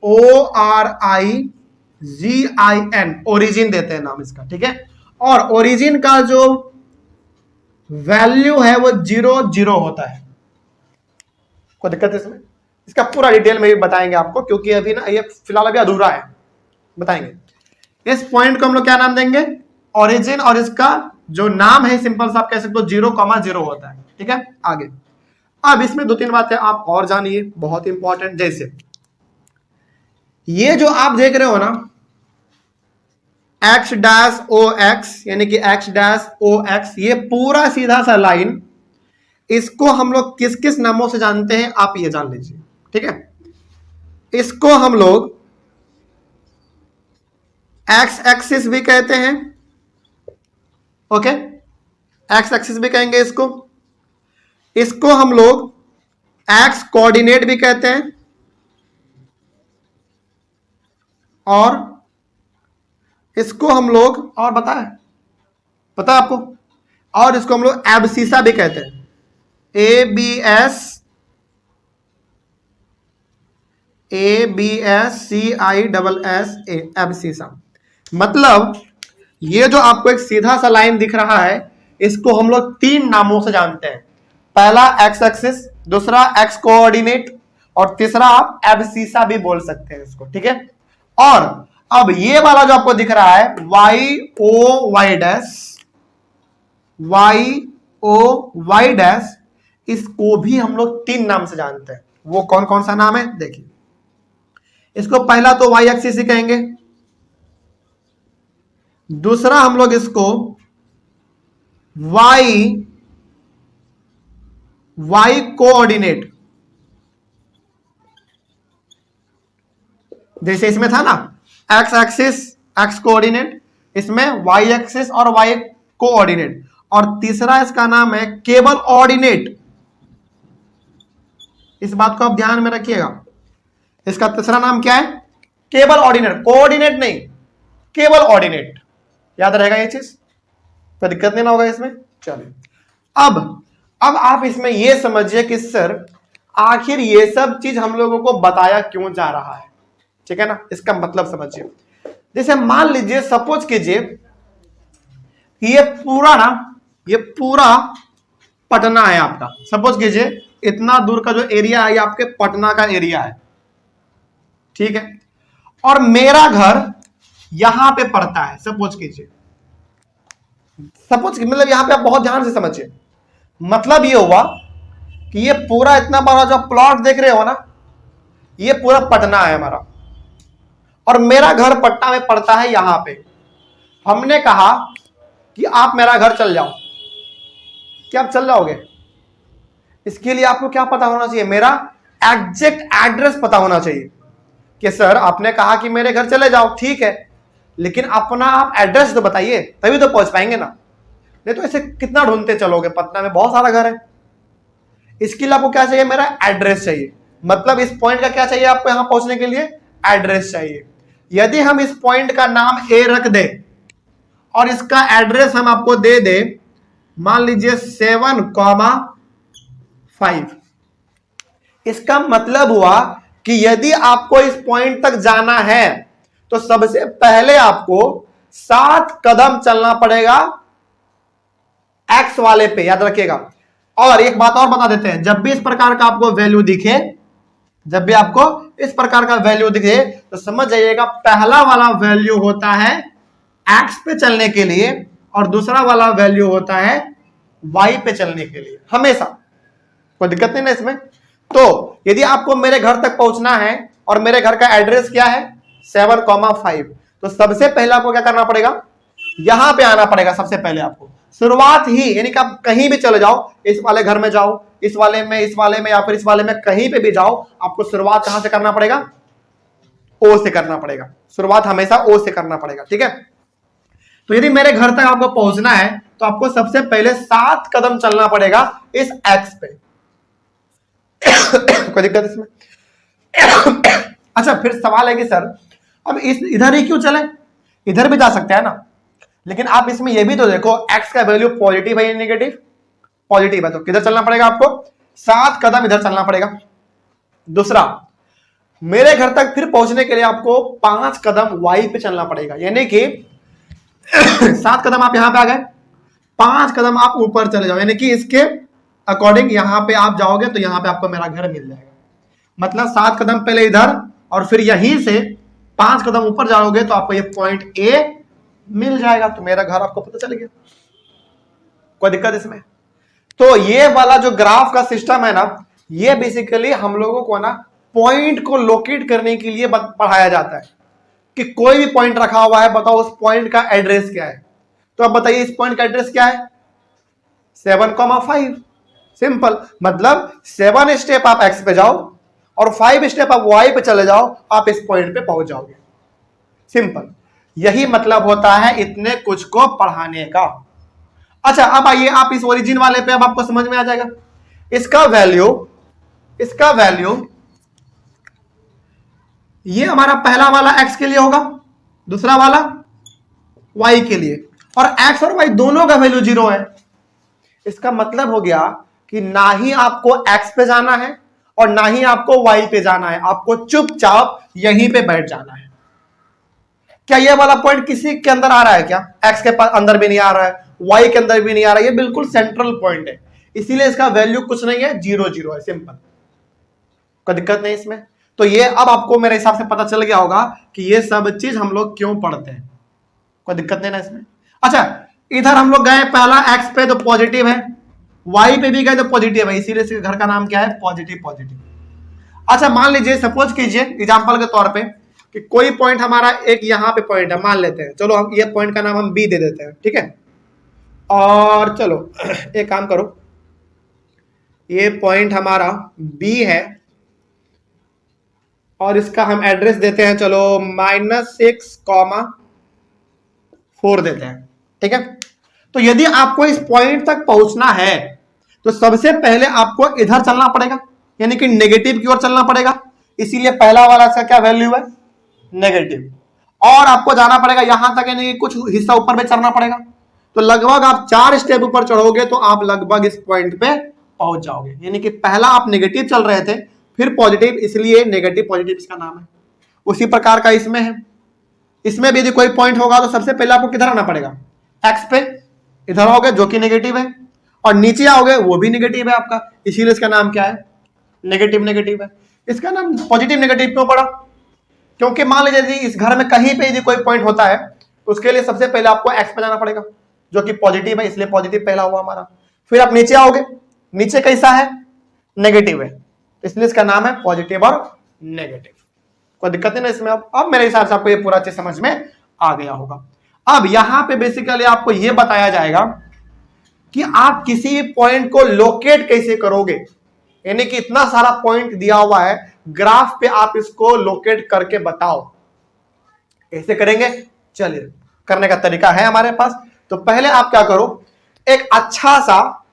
ORIGIN, ओरिजिन देते हैं नाम इसका। ठीक है, और ओरिजिन का जो वैल्यू है वो 0 होता है। कोई दिक्कत है इसमें? इसका पूरा डिटेल में भी बताएंगे आपको, क्योंकि अभी ना ये फिलहाल अभी अधूरा है, बताएंगे। इस पॉइंट को हम लोग क्या नाम देंगे, ओरिजिन, और इसका जो नाम है सिंपल सा आप कह सकते हो 0,0 होता है। ठीक है, आगे। अब इसमें दो तीन बातें आप और जानिए, बहुत इंपॉर्टेंट। जैसे ये जो आप देख रहे हो ना, x डैश ओ एक्स, यानी कि x डैश ओ एक्स, ये पूरा सीधा सा लाइन, इसको हम लोग किस किस नामों से जानते हैं आप ये जान लीजिए। ठीक है, इसको हम लोग x एक्सिस भी कहते हैं। ओके, x एक्सिस भी कहेंगे इसको हम लोग x कोऑर्डिनेट भी कहते हैं, और इसको हम लोग और पता है आपको, और इसको हम लोग एब्सिसा भी कहते हैं, ABSCISSA, एब्सिसा। मतलब ये जो आपको एक सीधा सा लाइन दिख रहा है, इसको हम लोग तीन नामों से जानते हैं। पहला एक्स एक्सिस, दूसरा एक्स कोऑर्डिनेट, और तीसरा आप एब्सिसा भी बोल सकते हैं इसको। ठीक है, और अब ये वाला जो आपको दिख रहा है YOY डैश, इसको भी हम लोग तीन नाम से जानते हैं। वो कौन कौन सा नाम है देखिए। इसको पहला तो y एक्सिस ही कहेंगे, दूसरा हम लोग इसको y कोऑर्डिनेट, जैसे इसमें था ना x एक्सिस x कोऑर्डिनेट, इसमें y एक्सिस और y कोऑर्डिनेट, और तीसरा इसका नाम है केवल ऑर्डिनेट। इस बात को आप ध्यान में रखिएगा, इसका तीसरा नाम क्या है, केवल ऑर्डिनेट, कोऑर्डिनेट नहीं, केवल ऑर्डिनेट। याद रहेगा ये चीज, कोई दिक्कत नहीं ना होगा इसमें। चलिए, अब आप इसमें ये समझिए कि सर आखिर ये सब चीज हम लोगों को बताया क्यों जा रहा है। ठीक है ना, इसका मतलब समझिए। जैसे मान लीजिए, सपोज कीजिए ये पूरा पटना है आपका। सपोज कीजिए इतना दूर का जो एरिया है ये आपके पटना का एरिया है। ठीक है, और मेरा घर यहां पे पड़ता है। सपोज कीजिए, मतलब यहां पे आप बहुत ध्यान से समझिए। मतलब ये हुआ कि ये पूरा इतना बड़ा जो प्लॉट देख रहे हो ना, ये पूरा पटना है हमारा, और मेरा घर पटना में पड़ता है यहां पे। हमने कहा कि आप मेरा घर चल जाओ, क्या आप चल जाओगे? इसके लिए आपको क्या पता होना चाहिए, मेरा एग्जैक्ट एड्रेस पता होना चाहिए। कि सर आपने कहा कि मेरे घर चले जाओ, ठीक है, लेकिन अपना आप एड्रेस तो बताइए, तभी तो पहुंच पाएंगे ना। नहीं तो ऐसे कितना ढूंढते चलोगे, पटना में बहुत सारा घर है। इसके लिए आपको क्या चाहिए, मेरा एड्रेस चाहिए। मतलब इस पॉइंट का क्या चाहिए आपको यहां पहुंचने के लिए, एड्रेस चाहिए। यदि हम इस पॉइंट का नाम ए रख दे और इसका एड्रेस हम आपको दे दे, मान लीजिए 7,5, इसका मतलब हुआ कि यदि आपको इस पॉइंट तक जाना है तो सबसे पहले आपको 7 कदम चलना पड़ेगा एक्स वाले पे, याद रखिएगा। और एक बात और बता देते हैं, जब भी इस प्रकार का आपको वैल्यू दिखे, जब भी आपको इस प्रकार का वैल्यू दिखे तो समझ जाइएगा पहला वाला वैल्यू होता है एक्स पे चलने के लिए और दूसरा वाला वैल्यू होता है वाई पे चलने के लिए, हमेशा। कोई दिक्कत नहीं ना इसमें। तो यदि आपको मेरे घर तक पहुंचना है और मेरे घर का एड्रेस क्या है 7,5, तो सबसे पहले आपको क्या करना पड़ेगा, यहां पे आना पड़ेगा। सबसे पहले आपको शुरुआत ही, यानी कि आप कहीं भी चले जाओ, इस वाले घर में जाओ, इस वाले में या फिर इस वाले में, कहीं पे भी जाओ, आपको शुरुआत कहां से करना पड़ेगा, ओ से करना पड़ेगा। शुरुआत हमेशा ओ से करना पड़ेगा, ठीक है। तो यदि मेरे घर तक आपको पहुंचना है तो आपको सबसे पहले 7 कदम चलना पड़ेगा इस एक्स पे। कोई दिक्कत इसमें? अच्छा, फिर सवाल है कि सर अब इस इधर ही क्यों चले, इधर भी जा सकते हैं ना। लेकिन आप इसमें यह भी तो देखो, एक्स का वैल्यू पॉजिटिव है या नेगेटिव, पॉजिटिव है, तो किधर चलना पड़ेगा आपको, 7 कदम इधर चलना पड़ेगा। दूसरा, मेरे घर तक फिर पहुंचने के लिए आपको 5 कदम वाई पे चलना पड़ेगा, यानी कि 7 कदम आप यहां पे आ गए, 5 कदम आप ऊपर चले जाओ, यानी कि इसके अकॉर्डिंग यहां पे आप जाओगे तो यहां पे आपको मेरा घर मिल जाएगा। मतलब 7 कदम पहले इधर और फिर यहीं से 5 कदम ऊपर जाओगे तो आपको ये पॉइंट ए मिल जाएगा, तो मेरा घर आपको पता चल गया। कोई दिक्कत इसमें? तो ये वाला जो ग्राफ का सिस्टम है ना, ये बेसिकली हम लोगों को ना पॉइंट को लोकेट करने के लिए पढ़ाया जाता है कि कोई भी पॉइंट रखा हुआ है, बताओ उस पॉइंट का एड्रेस क्या है। तो अब बताइए इस पॉइंट का एड्रेस क्या है, 7,5। सिंपल, मतलब 7 स्टेप आप एक्स पे जाओ और 5 स्टेप आप वाई पे चले जाओ, आप इस पॉइंट पे पहुंच जाओगे। सिंपल, यही मतलब होता है इतने कुछ को पढ़ाने का। अच्छा, अब आइए आप इस ओरिजिन वाले पे, अब आपको समझ में आ जाएगा। इसका वैल्यू ये हमारा पहला वाला x के लिए होगा, दूसरा वाला y के लिए, और x और y दोनों का वैल्यू 0 है। इसका मतलब हो गया कि ना ही आपको x पे जाना है और ना ही आपको y पे जाना है, आपको चुपचाप यहीं पे बैठ जाना है। क्या ये वाला पॉइंट किसी के अंदर आ रहा है क्या, x के अंदर भी नहीं आ रहा है, y के अंदर भी नहीं आ रहा है, ये बिल्कुल सेंट्रल पॉइंट है, इसीलिए इसका वैल्यू कुछ नहीं है, 0 है। सिंपल, कोई दिक्कत नहीं इसमें। तो ये अब आपको मेरे हिसाब से पता चल गया होगा कि ये सब चीज हम लोग क्यों पढ़ते हैं। कोई दिक्कत नहीं ना इसमें। अच्छा, इधर हम लोग गए पहला एक्स पे तो पॉजिटिव है, वाई पे भी गए तो पॉजिटिव है, इसीलिए इसके घर का नाम क्या है, पॉजिटिव। अच्छा, मान लीजिए, सपोज कीजिए एग्जांपल के तौर पे कि कोई पॉइंट हमारा एक यहाँ पे पॉइंट है, मान लेते हैं, चलो हम ये पॉइंट का नाम हम बी दे देते हैं, ठीक है। और चलो एक काम करो, ये पॉइंट हमारा बी है और इसका हम एड्रेस देते हैं, चलो -6,4 देते हैं, ठीक है। तो यदि आपको इस पॉइंट तक पहुंचना है तो सबसे पहले आपको इधर चलना पड़ेगा, यानी कि नेगेटिव की ओर चलना पड़ेगा, इसीलिए पहला वाला इसका क्या वैल्यू है, नेगेटिव। और आपको जाना पड़ेगा यहां तक, यानी कि कुछ हिस्सा ऊपर में चढ़ना पड़ेगा, तो लगभग आप 4 स्टेप ऊपर चढ़ोगे तो आप लगभग इस पॉइंट पे पहुंच जाओगे। यानी कि पहला आप नेगेटिव चल रहे थे, फिर पॉजिटिव, इसलिए नेगेटिव पॉजिटिव इसका नाम है। उसी प्रकार का इसमें है, इसमें भी यदि कोई पॉइंट होगा तो सबसे पहले आपको किधर आना पड़ेगा, एक्स पे, इधर आओगे जो कि नेगेटिव है, और नीचे आओगे वो भी नेगेटिव है आपका, इसीलिए इसका नाम क्या है, नेगेटिव है। इसका नाम पॉजिटिव नेगेटिव क्यों पड़ा, क्योंकि मान लीजिए यदि इस घर में कहीं पे यदि कोई पॉइंट होता है तो उसके लिए सबसे पहले आपको एक्स पे जाना पड़ेगा जो कि पॉजिटिव है, इसलिए पॉजिटिव पहला हुआ हमारा। फिर आप नीचे आओगे, नीचे कैसा है, नेगेटिव है, इसलिए इसका नाम है पॉजिटिव और नेगेटिव। कोई दिक्कत नहीं ना इसमें। अब मेरे हिसाब से आपको ये पूरा चीज समझ में आ गया होगा। अब यहां पे बेसिकली आपको ये बताया जाएगा कि आप किसी भी पॉइंट को लोकेट कैसे करोगे, यानी कि इतना सारा पॉइंट दिया हुआ है ग्राफ पे, आप इसको लोकेट करके बताओ कैसे करेंगे। चलिए, करने का तरीका है हमारे पास। तो पहले आप क्या करो, एक अच्छा सा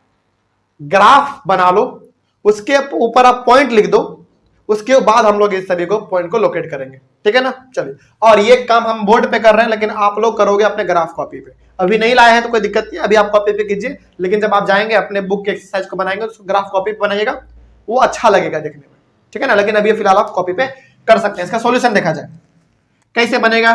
ग्राफ बना लो, उसके ऊपर आप पॉइंट लिख दो, उसके बाद हम लोग इस सभी को पॉइंट को लोकेट करेंगे, ठीक है ना। चलिए, और ये काम हम बोर्ड पे कर रहे हैं, लेकिन आप लोग करोगे अपने ग्राफ कॉपी पे। अभी नहीं लाए हैं तो कोई दिक्कत नहीं, अभी आप कॉपी पे कीजिए, लेकिन जब आप जाएंगे अपने बुक के एक्सरसाइज को बनाएंगे तो ग्राफ कॉपी पे बनाइएगा, वो अच्छा लगेगा देखने में, ठीक है ना। लेकिन अभी फिलहाल आप कॉपी पे कर सकते हैं। इसका सोल्यूशन देखा जाए कैसे बनेगा,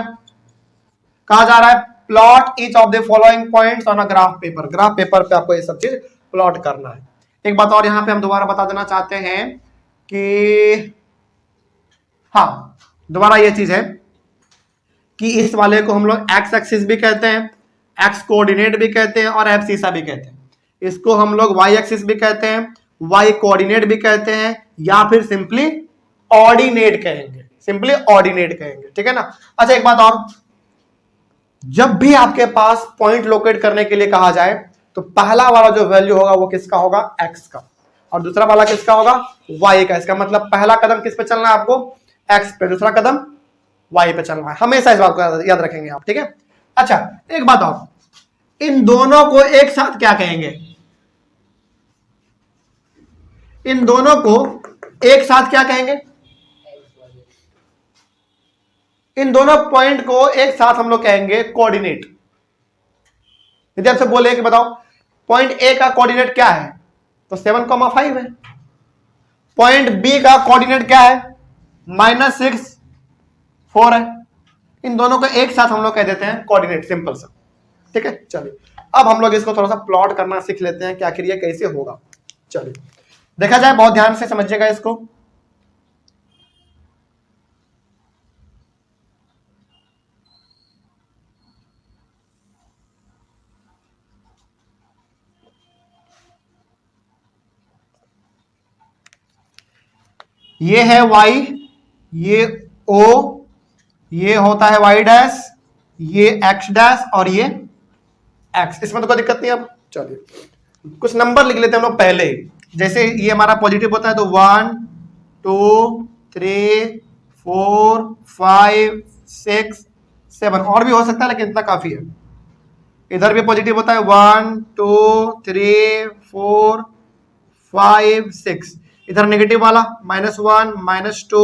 कहा जा रहा है plot each of the following points on a graph paper. Graph paper पे आपको ये सब चीज प्लॉट करना है। एक बात और यहाँ पे हम दोबारा बता देना चाहते हैं कि हाँ, दोबारा ये चीज है कि इस वाले को हम लोग एक्स एक्सिस भी कहते हैं, एक्स कोऑर्डिनेट भी कहते हैं और एब्सिसा भी कहते हैं। इसको हम लोग वाई एक्सिस भी कहते हैं, वाई कोऑर्डिनेट भी कहते हैं, या फिर सिंपली ऑर्डिनेट कहेंगे, सिंपली ऑर्डिनेट कहेंगे, ठीक है ना। अच्छा एक बात और, जब भी आपके पास पॉइंट लोकेट करने के लिए कहा जाए तो पहला वाला जो वैल्यू होगा वो किसका होगा, एक्स का, और दूसरा वाला किसका होगा, वाई का। इसका मतलब पहला कदम किस पे चलना है आपको, एक्स पे, दूसरा कदम वाई पे चलना है। हमेशा इस बात को याद रखेंगे आप, ठीक है। अच्छा एक बात और, इन दोनों को एक साथ क्या कहेंगे, इन दोनों को एक साथ क्या कहेंगे, इन दोनों पॉइंट को एक साथ हम लोग कहेंगे कोऑर्डिनेट। यदि आपसे बोले कि बताओ पॉइंट ए का कोऑर्डिनेट क्या है, तो 7,5 है। पॉइंट बी का कोऑर्डिनेट क्या है, -6 4 है। इन दोनों को एक साथ हम लोग कह देते हैं कोऑर्डिनेट, सिंपल सा, ठीक है। चलिए अब हम लोग इसको थोड़ा सा प्लॉट करना सीख लेते हैं कि आखिर ये कैसे होगा। चलिए देखा जाए, बहुत ध्यान से समझिएगा इसको। ये है y, ये o, ये होता है y डैश, ये x डैश और ये x। इसमें तो कोई दिक्कत नहीं। अब चलिए कुछ नंबर लिख लेते हैं हम लोग पहले ही। जैसे ये हमारा पॉजिटिव होता है तो 1 2 3 4 5 6 7, और भी हो सकता है लेकिन इतना काफी है। इधर भी पॉजिटिव होता है 1 2 3 4 5 6। इधर नेगेटिव वाला -1 -2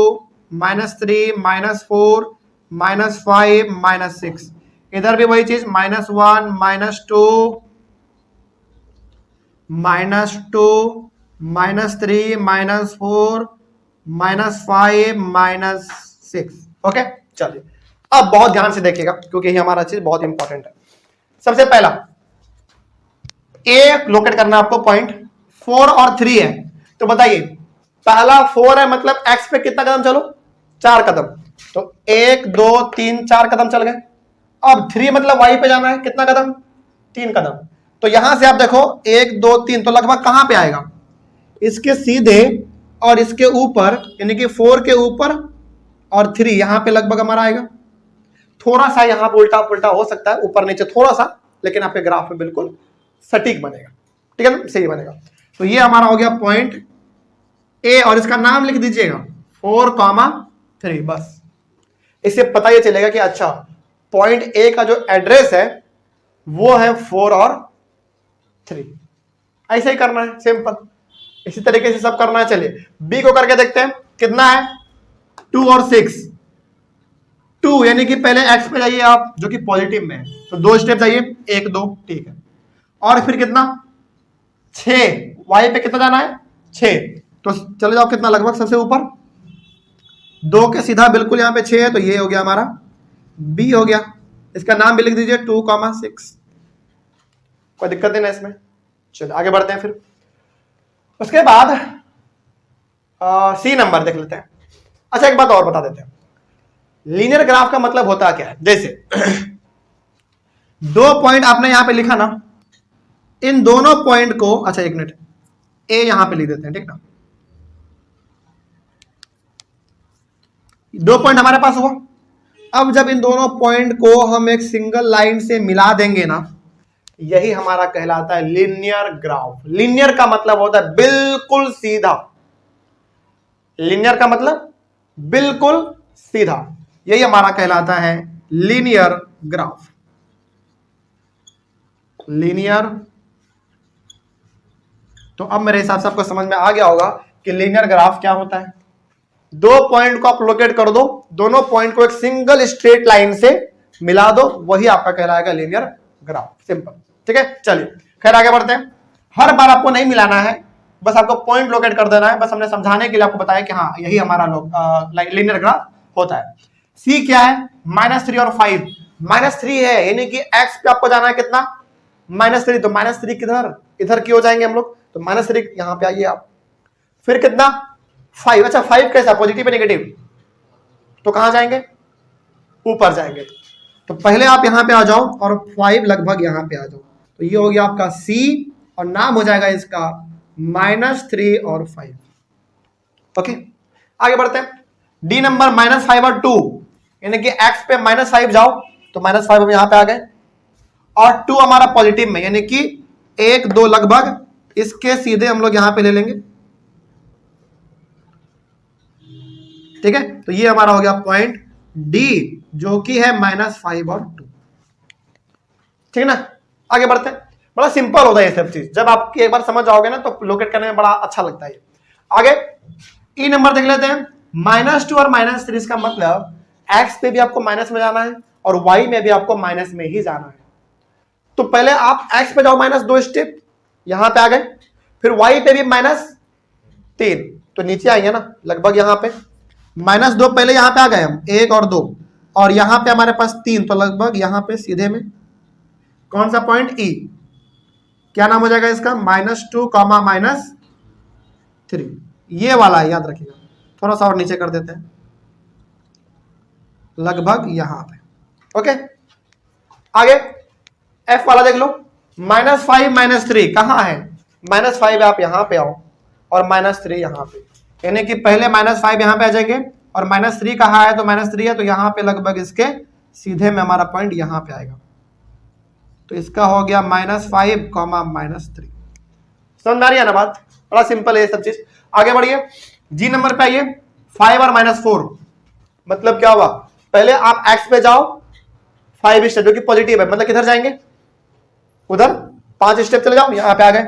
-3 -4 -5 -6। इधर भी वही चीज -1 -2 -2 -3 -4 -5 -6। ओके चलिए अब बहुत ध्यान से देखिएगा क्योंकि ये हमारा चीज बहुत इंपॉर्टेंट है। सबसे पहला ए लोकेट करना आपको, पॉइंट 4 और 3 है। तो बताइए पहला 4 है मतलब एक्स पे कितना कदम चलो, 4 कदम। तो 1 2 3 4 कदम चल गए। अब 3 मतलब वाई पे जाना है, कितना कदम, 3 कदम। तो यहां से आप देखो 1 2 3, तो लगभग कहां पे आएगा, इसके सीधे और इसके ऊपर, यानी कि 4 के ऊपर और 3 यहां पे लगभग हमारा आएगा। थोड़ा सा यहां पर उल्टा पुल्टा हो सकता है, ऊपर नीचे थोड़ा सा, लेकिन आपके ग्राफ में बिल्कुल सटीक बनेगा, ठीक है ना, सही बनेगा। तो ये हमारा हो गया पॉइंट ए, और इसका नाम लिख दीजिएगा 4,3। बस इससे पता ये चलेगा कि अच्छा पॉइंट ए का जो एड्रेस है वो है 4 और 3। ऐसे ही करना है, सिंपल, इसी तरीके से सब करना है। चलिए बी को करके देखते हैं कितना है, 2 और 6। 2 यानी कि पहले एक्स पे जाइए आप जो कि पॉजिटिव में है, तो 2 स्टेप जाइए, 1 2, ठीक है। और फिर कितना, 6, वाई पे कितना जाना है, 6। तो चले जाओ कितना, लगभग सबसे ऊपर 2 के सीधा बिल्कुल यहां पे 6 है, तो ये हो गया हमारा बी हो गया। इसका नाम भी लिख दीजिए 2,6। कोई दिक्कत नहीं ना इसमें। चलो आगे बढ़ते हैं। फिर उसके बाद सी नंबर देख लेते हैं। अच्छा एक बात और बता देते हैं, लीनियर ग्राफ का मतलब होता क्या है। जैसे 2 पॉइंट आपने यहां पे लिखा ना, इन दोनों पॉइंट को, अच्छा एक मिनट, ए यहां पे लिख देते हैं, ठीक ना। 2 पॉइंट हमारे पास हुआ। अब जब इन दोनों पॉइंट को हम एक सिंगल लाइन से मिला देंगे ना, यही हमारा कहलाता है लीनियर ग्राफ। लीनियर का मतलब होता है बिल्कुल सीधा, लीनियर का मतलब बिल्कुल सीधा, यही हमारा कहलाता है लीनियर ग्राफ। लीनियर, तो अब मेरे हिसाब से आपको समझ में आ गया होगा कि लीनियर ग्राफ क्या होता है। दो पॉइंट को आप लोकेट कर दो, दोनों पॉइंट को एक सिंगल स्ट्रेट लाइन से मिला दो, वही आपका कहलाएगा लीनियर ग्राफ। सिंपल, ठीक है। चलिए खैर आगे बढ़ते हैं। हर बार आपको नहीं मिलाना है, बस आपको पॉइंट लोकेट कर देना है। बस हमने समझाने के लिए आपको बताया कि हाँ यही हमारा लीनियर ग्राफ होता है। सी क्या है? -3 और 5। -3 है यानी कि एक्स पे आपको जाना है कितना? -3। तो -3 किधर? इधर की हो जाएंगे हम लोग, तो -3 यहां पे आइए आप। फिर कितना? 5। अच्छा 5 कैसा? पॉजिटिव है नेगेटिव? तो कहां जाएंगे? ऊपर जाएंगे। तो पहले आप यहां पे आ जाओ और 5 लगभग यहां पे आ जाओ। तो ये हो गया आपका सी और नाम हो जाएगा इसका -3 और 5। ओके आगे बढ़ते हैं। डी नंबर -5 और 2 यानी कि एक्स पे -5 जाओ तो -5 हम यहां पे आ गए और 2 हमारा पॉजिटिव में यानी कि 1 2 लगभग, इसके सीधे हम लोग यहां पे ले लेंगे। ठीक है, तो ये हमारा हो गया पॉइंट डी जो कि है -5 और 2। ठीक है ना। आगे बढ़ते हैं। बड़ा सिंपल होता है ये सब चीज, जब आप एक बार समझ जाओगे ना तो लोकेट करने में बड़ा अच्छा लगता है। आगे ई नंबर देख लेते हैं। -2 और -3, इसका मतलब एक्स पे भी आपको माइनस में जाना है और वाई में भी आपको माइनस में ही जाना है। तो पहले आप एक्स पे जाओ -2 स्टेप, यहां पे आ गए। फिर वाई पे भी -3, तो नीचे आएंगे ना लगभग यहां पे। -2 पहले यहां पे आ गए हम, 1 और 2, और यहां पे हमारे पास 3, तो लगभग यहां पे सीधे में कौन सा पॉइंट? ई। क्या नाम हो जाएगा इसका? -2, -3। ये वाला है, याद रखिएगा। थोड़ा सा और नीचे कर देते हैं, लगभग यहां पे। ओके आगे एफ वाला देख लो। -5 -3 कहां है? -5 आप यहां पे आओ और -3 यहां पे, यानी कि पहले -5 यहां पे आ जाएंगे और -3 कहां है? तो -3 है, तो यहां पे लगभग इसके सीधे में हमारा पॉइंट यहां पे आएगा। तो इसका हो गया -5, -3। समझ आ रही है ना बात? बड़ा सिंपल है ये सब चीज। आगे बढ़िए, जी नंबर पे आइए। 5 और -4 मतलब क्या हुआ? पहले आप एक्स पे जाओ 5 स्टेप जो कि पॉजिटिव है, मतलब किधर जाएंगे? उधर 5 स्टेप चले जाओ, यहां पे आ गए।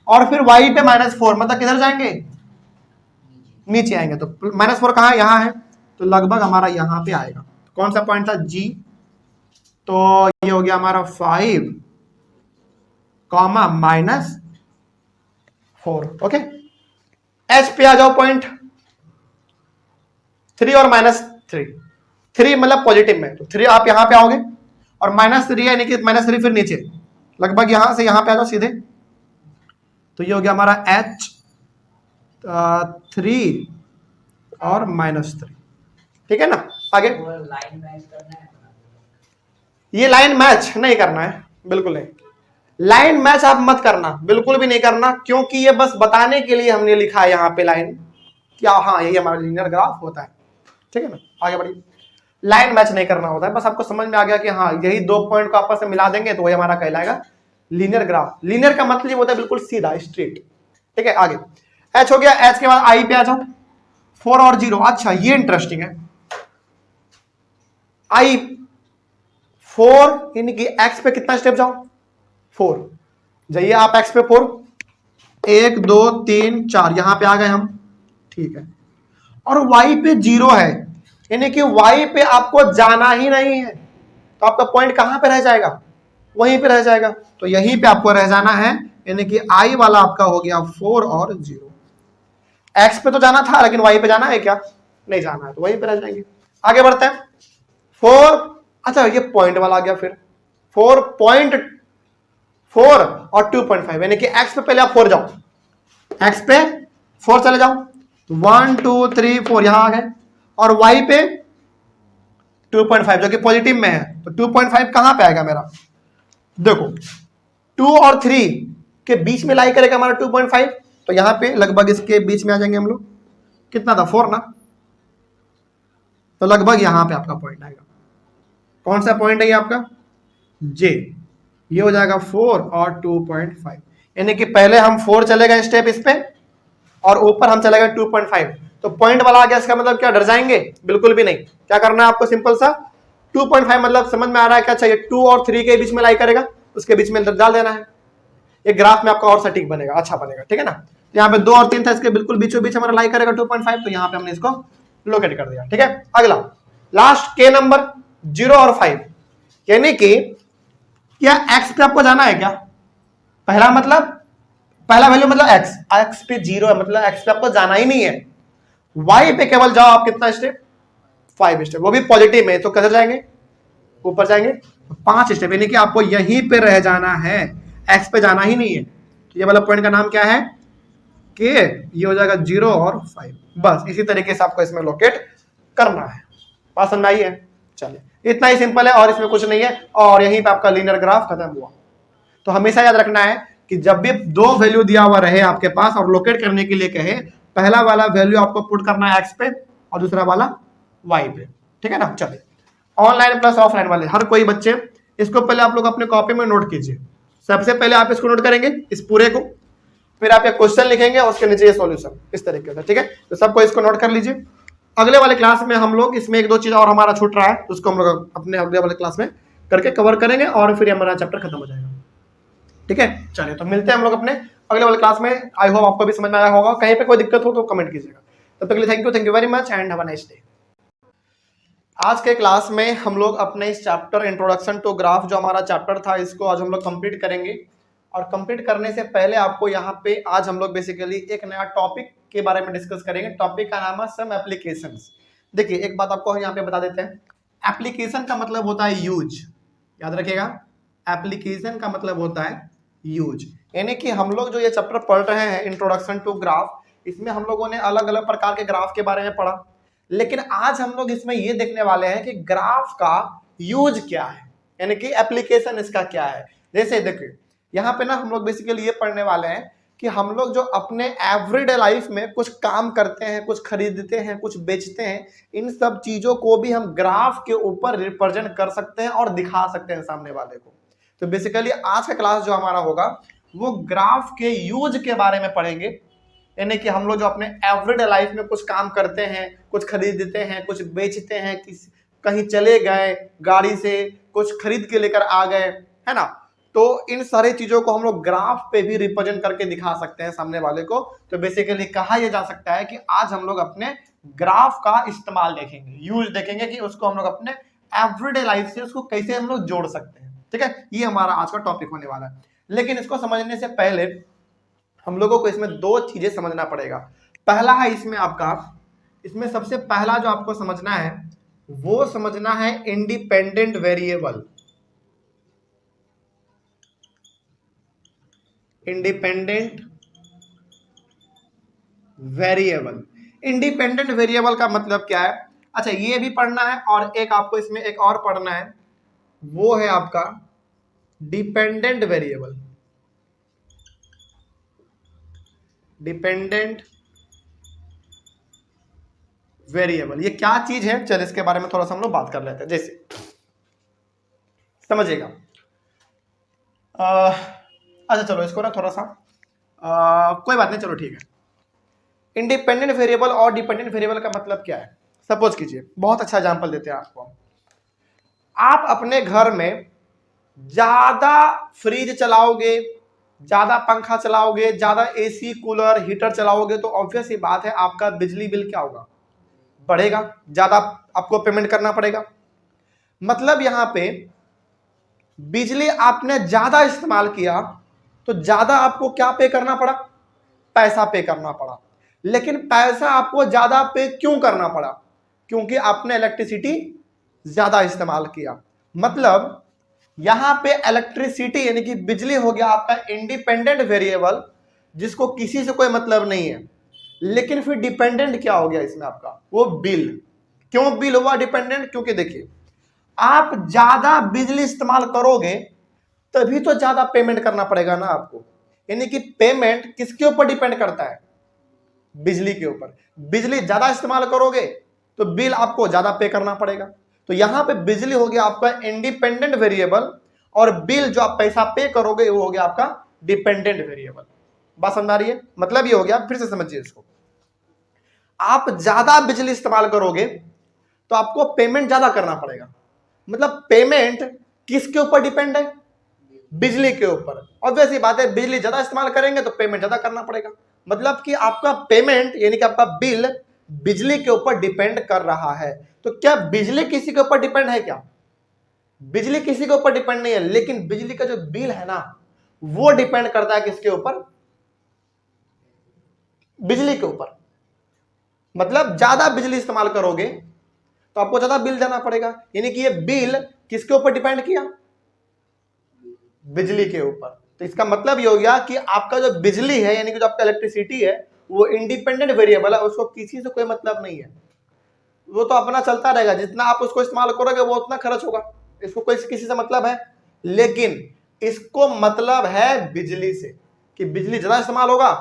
और फिर वाई पे -4 मतलब किधर जाएंगे? नीचे आएंगे। तो -4 कहां है? यहां है, तो लगभग हमारा यहां पे आएगा। कौन सा पॉइंट था? जी। तो ये हो गया हमारा 5, -4। ओके एच पे आ जाओ पॉइंट 3 और -3। 3 मतलब पॉजिटिव में, तो 3 आप यहां पे आओगे और -3 यानी कि -3 फिर नीचे, लगभग यहां से यहां पे आ जाओ सीधे। तो ये हो गया हमारा H 3 और -3। ठीक है ना। आगे लाइन मैच करना है। ये लाइन मैच नहीं करना है, बिल्कुल नहीं। लाइन मैच आप मत करना, बिल्कुल भी नहीं करना, क्योंकि ये बस बताने के लिए हमने लिखा है यहाँ पे लाइन, क्या हाँ यही हमारा लीनियर ग्राफ होता है। ठीक है ना। आगे बढ़िए। लाइन मैच नहीं करना होता है, बस आपको समझ में आ गया कि हाँ यही दो पॉइंट को आपस में मिला देंगे तो वही हमारा कहलाएगा लीनियर ग्राफ। लीनियर का मतलब होता है बिल्कुल सीधा, स्ट्रेट। ठीक है। आगे एच हो गया। एच के बाद आई पे आ जाओ, 4 और 0। अच्छा ये इंटरेस्टिंग है। आई 4 यानी कि एक्स पे कितना स्टेप जाओ? 4 जाइए आप एक्स पे 4, 1 2 3 4, यहां पे आ गए हम। ठीक है। और वाई पे 0 है, यानी कि वाई पे आपको जाना ही नहीं है, तो आपका पॉइंट कहां पे रह जाएगा? वहीं पे रह जाएगा। तो यहीं पे आपको रह जाना है, यानी कि आई वाला आपका हो गया 4 और 0। एक्स पे तो जाना था लेकिन वाई पे जाना है क्या? नहीं जाना है, तो वहीं पे रह जाएंगे। आगे बढ़ते हैं। 4, अच्छा ये पॉइंट वाला आ गया। फिर 4.4 और 2.5 यानी कि एक्स पे पहले आप 4 जाओ, एक्स पे 4 चले जाओ, 1 2 3 4 यहां आ गए। और वाई पे 2.5 जो कि पॉजिटिव में है, तो 2.5 कहां पे आएगा मेरा? देखो 2 और 3 के बीच में लाई करेगा हमारा 2.5, तो यहां पे लगभग इसके बीच में आ जाएंगे हम लोग। कितना था? 4 ना, तो लगभग यहां पे आपका पॉइंट आएगा। कौन सा पॉइंट है ये आपका? जे। ये हो जाएगा 4 और 2.5, यानी कि पहले हम 4 चले गए स्टेप इस पे और ऊपर हम चले गए 2.5, तो पॉइंट वाला आ गया। इसका मतलब क्या डर जाएंगे? बिल्कुल भी नहीं। क्या करना है आपको? सिंपल सा 2.5 मतलब समझ में आ रहा है क्या चाहिए? 2 और 3 के बीच में लाई करेगा, उसके बीच में डाल देना है। ये ग्राफ में आपका और सटीक बनेगा, अच्छा बनेगा। ठीक है ना। यहाँ पे 2 और 3 था, इसके बिल्कुल बीचों बीच हमारा लाई करेगा 2.5, तो यहाँ पे हमने इसको लोकेट कर दिया। ठीक है, अगला लास्ट के नंबर 0 और 5, यानी कि क्या एक्स पे आपको जाना है क्या? पहला वैल्यू मतलब एक्स पे 0 है, मतलब एक्स पे आपको जाना ही नहीं है। वाई पे केवल जाओ आप कितना स्टेप? 5 स्टेप, वो भी पॉजिटिव में, तो कैसे जाएंगे? ऊपर जाएंगे 5 स्टेप, यानी कि आपको यहीं पे रह जाना है, एक्स पे जाना ही नहीं है। तो ये वाला पॉइंट का नाम क्या है? कि ये हो जाएगा 0 और 5। बस इसी तरीके से आपको इसमें लोकेट करना है। बात समझ आई है? चलिए, इतना ही सिंपल है और इसमें कुछ नहीं है, और यहीं पे आपका लीनियर ग्राफ खत्म हुआ। तो हमेशा याद रखना है कि जब भी 2 वैल्यू दिया हुआ रहे आपके पास और लोकेट करने के लिए कहे, पहला वाला वैल्यू आपको पुट करना है एक्स पे और दूसरा वाला वाई पे। ठीक है ना? चलिए, ऑनलाइन प्लस ऑफलाइन वाले हर कोई बच्चे इसको पहले आप लोग अपने कॉपी में नोट कीजिए। सबसे पहले आप इसको नोट करेंगे, इस पूरे को, फिर आप एक क्वेश्चन लिखेंगे और उसके नीचे ये सॉल्यूशन, इस तरीके से। ठीक है, तो सबको इसको नोट कर लीजिए। अगले वाले क्लास में हम लोग इसमें 1-2 चीज और हमारा छूट रहा है, तो उसको हम लोग अपने अगले वाले क्लास में करके कवर करेंगे और फिर हमारा चैप्टर खत्म हो जाएगा। ठीक है, चलिए, तो मिलते हैं हम लोग अपने अगले वाले क्लास में। आई होप आपको भी समझ में आया होगा। कहीं पे कोई दिक्कत हो तो कमेंट कीजिएगा। तब तक के लिए thank you very much and have a nice day. आज के क्लास में हम लोग अपने इस चैप्टर इंट्रोडक्शन टू ग्राफ, जो हमारा चैप्टर था, इसको आज हम लोग कंप्लीट करेंगे। और कंप्लीट करने से पहले आपको यहाँ पे आज हम लोग बेसिकली एक नया टॉपिक के बारे में डिस्कस करेंगे। टॉपिक का नाम है सम एप्लीकेशंस। देखिए, एक बात आपको यहाँ पे बता देते हैं, एप्लीकेशन का मतलब होता है यूज। याद रखिएगा, एप्लीकेशन का मतलब होता है यूज। यानी कि हम लोग जो ये चैप्टर पढ़ रहे हैं इंट्रोडक्शन टू ग्राफ, इसमें हम लोगों ने अलग अलग प्रकार के ग्राफ के बारे में पढ़ा, लेकिन आज हम लोग इसमें ये देखने वाले हैं कि ग्राफ का यूज क्या है, यानी कि एप्लीकेशन इसका क्या है। जैसे देखिए, यहाँ पे ना हम लोग बेसिकली ये पढ़ने वाले हैं कि हम लोग जो अपने एवरीडे लाइफ में कुछ काम करते हैं, कुछ खरीदते हैं, कुछ बेचते हैं, इन सब चीजों को भी हम ग्राफ के ऊपर रिप्रेजेंट कर सकते हैं और दिखा सकते हैं सामने वाले को। तो बेसिकली आज का क्लास जो हमारा होगा वो ग्राफ के यूज के बारे में पढ़ेंगे। यानी कि हम लोग जो अपने एवरीडे लाइफ में कुछ काम करते हैं, कुछ खरीदते हैं, कुछ बेचते हैं, कहीं चले गए गाड़ी से, कुछ खरीद के लेकर आ गए, है ना, तो इन सारी चीजों को हम लोग ग्राफ पे भी रिप्रेजेंट करके दिखा सकते हैं सामने वाले को। तो बेसिकली कहा यह जा सकता है कि आज हम लोग अपने ग्राफ का इस्तेमाल देखेंगे, यूज देखेंगे कि उसको हम लोग अपने एवरीडे लाइफ से उसको कैसे हम लोग जोड़ सकते हैं। ठीक है, ये हमारा आज का टॉपिक होने वाला है। लेकिन इसको समझने से पहले हम लोगों को इसमें 2 चीजें समझना पड़ेगा। पहला है इसमें सबसे पहला जो आपको समझना है वो समझना है independent variable. Independent variable, independent variable का मतलब क्या है? अच्छा, ये भी पढ़ना है और एक आपको इसमें एक और पढ़ना है, वो है आपका डिपेंडेंट वेरिएबल। डिपेंडेंट वेरिएबल ये क्या चीज है? चल इसके बारे में थोड़ा सा हम लोग बात कर लेते हैं। जैसे समझिएगा, अच्छा चलो इसको ना थोड़ा सा कोई बात नहीं, चलो ठीक है। इंडिपेंडेंट वेरिएबल और डिपेंडेंट वेरिएबल का मतलब क्या है? सपोज कीजिए, बहुत अच्छा एग्जांपल देते हैं आपको। आप अपने घर में ज्यादा फ्रिज चलाओगे, ज्यादा पंखा चलाओगे, ज्यादा एसी कूलर हीटर चलाओगे, तो ऑब्वियस ही बात है आपका बिजली बिल क्या होगा? बढ़ेगा, ज्यादा आपको पेमेंट करना पड़ेगा। मतलब यहाँ पे बिजली आपने ज्यादा इस्तेमाल किया तो ज्यादा आपको क्या पे करना पड़ा? पैसा पे करना पड़ा। लेकिन पैसा आपको ज्यादा पे क्यों करना पड़ा? क्योंकि आपने इलेक्ट्रिसिटी ज्यादा इस्तेमाल किया। मतलब यहां पे इलेक्ट्रिसिटी यानी कि बिजली हो गया आपका इंडिपेंडेंट वेरिएबल, जिसको किसी से कोई मतलब नहीं है। लेकिन फिर डिपेंडेंट क्या हो गया इसमें आपका? वो बिल। क्यों बिल हुआ डिपेंडेंट? क्योंकि देखिए, आप ज्यादा बिजली इस्तेमाल करोगे तभी तो ज्यादा पेमेंट करना पड़ेगा ना आपको। यानी कि पेमेंट किसके ऊपर डिपेंड करता है? बिजली के ऊपर। बिजली ज्यादा इस्तेमाल करोगे तो बिल आपको ज्यादा पे करना पड़ेगा। तो यहां पे बिजली हो गया आपका इंडिपेंडेंट वेरिएबल और बिल जो आप पैसा पे करोगे वो हो गया आपका डिपेंडेंट वेरिएबल। बात समझ आ रही है? मतलब ये हो गया, फिर से समझिए इसको। आप ज्यादा बिजली इस्तेमाल करोगे तो आपको पेमेंट ज्यादा करना पड़ेगा। मतलब पेमेंट किसके ऊपर डिपेंड है? बिजली के ऊपर। ऑब्वियस ही बात है, बिजली ज्यादा इस्तेमाल करेंगे तो पेमेंट ज्यादा करना पड़ेगा। मतलब कि आपका पेमेंट यानी कि आपका बिल बिजली के ऊपर डिपेंड कर रहा है। तो क्या बिजली किसी के ऊपर डिपेंड है क्या? बिजली किसी के ऊपर डिपेंड नहीं है, लेकिन बिजली का जो बिल है ना वो डिपेंड करता है किसके ऊपर? बिजली के ऊपर। मतलब ज्यादा बिजली इस्तेमाल करोगे तो आपको ज्यादा बिल देना पड़ेगा, यानी कि ये बिल किसके ऊपर डिपेंड किया? बिजली के ऊपर। तो इसका मतलब ये हो गया कि आपका जो बिजली है यानी कि जो आपका इलेक्ट्रिसिटी है वो इंडिपेंडेंट वेरिएबल है, उसको किसी से कोई मतलब नहीं है, वो तो अपना चलता रहेगा, जितना आप उसको इस्तेमाल करोगे वो उतना खर्च होगा, इसको कोई किसी से मतलब है। लेकिन इसको मतलब है बिजली से, कि बिजली ज्यादा इस्तेमाल होगा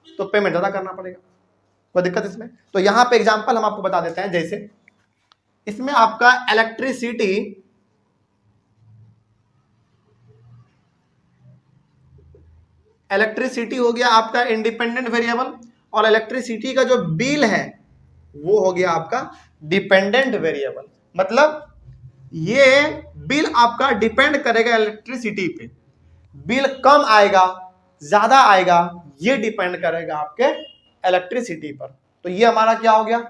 तो पेमेंट ज्यादा करना पड़ेगा। कोई दिक्कत इसमें? तो यहां पे एग्जांपल हम आपको बता देते हैं, जैसे इसमें आपका इलेक्ट्रिसिटी हो गया आपका इंडिपेंडेंट वेरिएबल, और इलेक्ट्रिसिटी का जो बिल है वो हो गया आपका डिपेंडेंट वेरिएबल। मतलब ये बिल आपका डिपेंड करेगा इलेक्ट्रिसिटी पे, बिल कम आएगा ज्यादा आएगा ये डिपेंड करेगा आपके इलेक्ट्रिसिटी पर। तो ये हमारा क्या हो गया?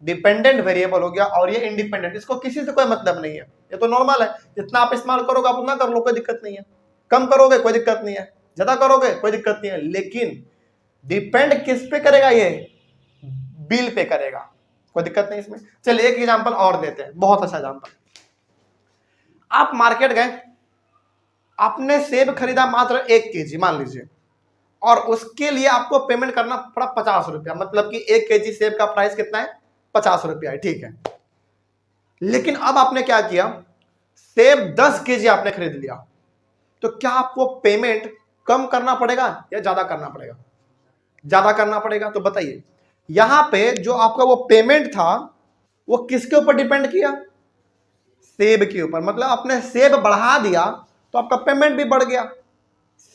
डिपेंडेंट वेरिएबल हो गया, और ये इंडिपेंडेंट, इसको किसी से कोई मतलब नहीं है, ये तो नॉर्मल है, जितना आप इस्तेमाल करोगे आप उतना कर लो, कोई दिक्कत नहीं है, कम करोगे कोई दिक्कत नहीं है, ज्यादा करोगे कोई दिक्कत नहीं है, लेकिन डिपेंड किस पे करेगा? ये बिल पे करेगा, कोई दिक्कत नहीं इसमें। चलिए एक एग्जांपल और देते हैं, बहुत अच्छा एग्जांपल। आप मार्केट गए, आपने सेब खरीदा मात्र 1 केजी मान लीजिए, और उसके लिए आपको पेमेंट करना पड़ा 50 रुपया, मतलब कि 1 केजी सेब का प्राइस कितना है? 50 रुपया है, ठीक है। लेकिन अब आपने क्या किया, सेब 10 केजी आपने खरीद लिया, तो क्या आपको पेमेंट कम करना पड़ेगा या ज्यादा करना पड़ेगा? ज्यादा करना पड़ेगा। तो बताइए यहां पे जो आपका वो पेमेंट था वो किसके ऊपर डिपेंड किया? सेब के ऊपर। मतलब आपने सेब बढ़ा दिया तो आपका पेमेंट भी बढ़ गया,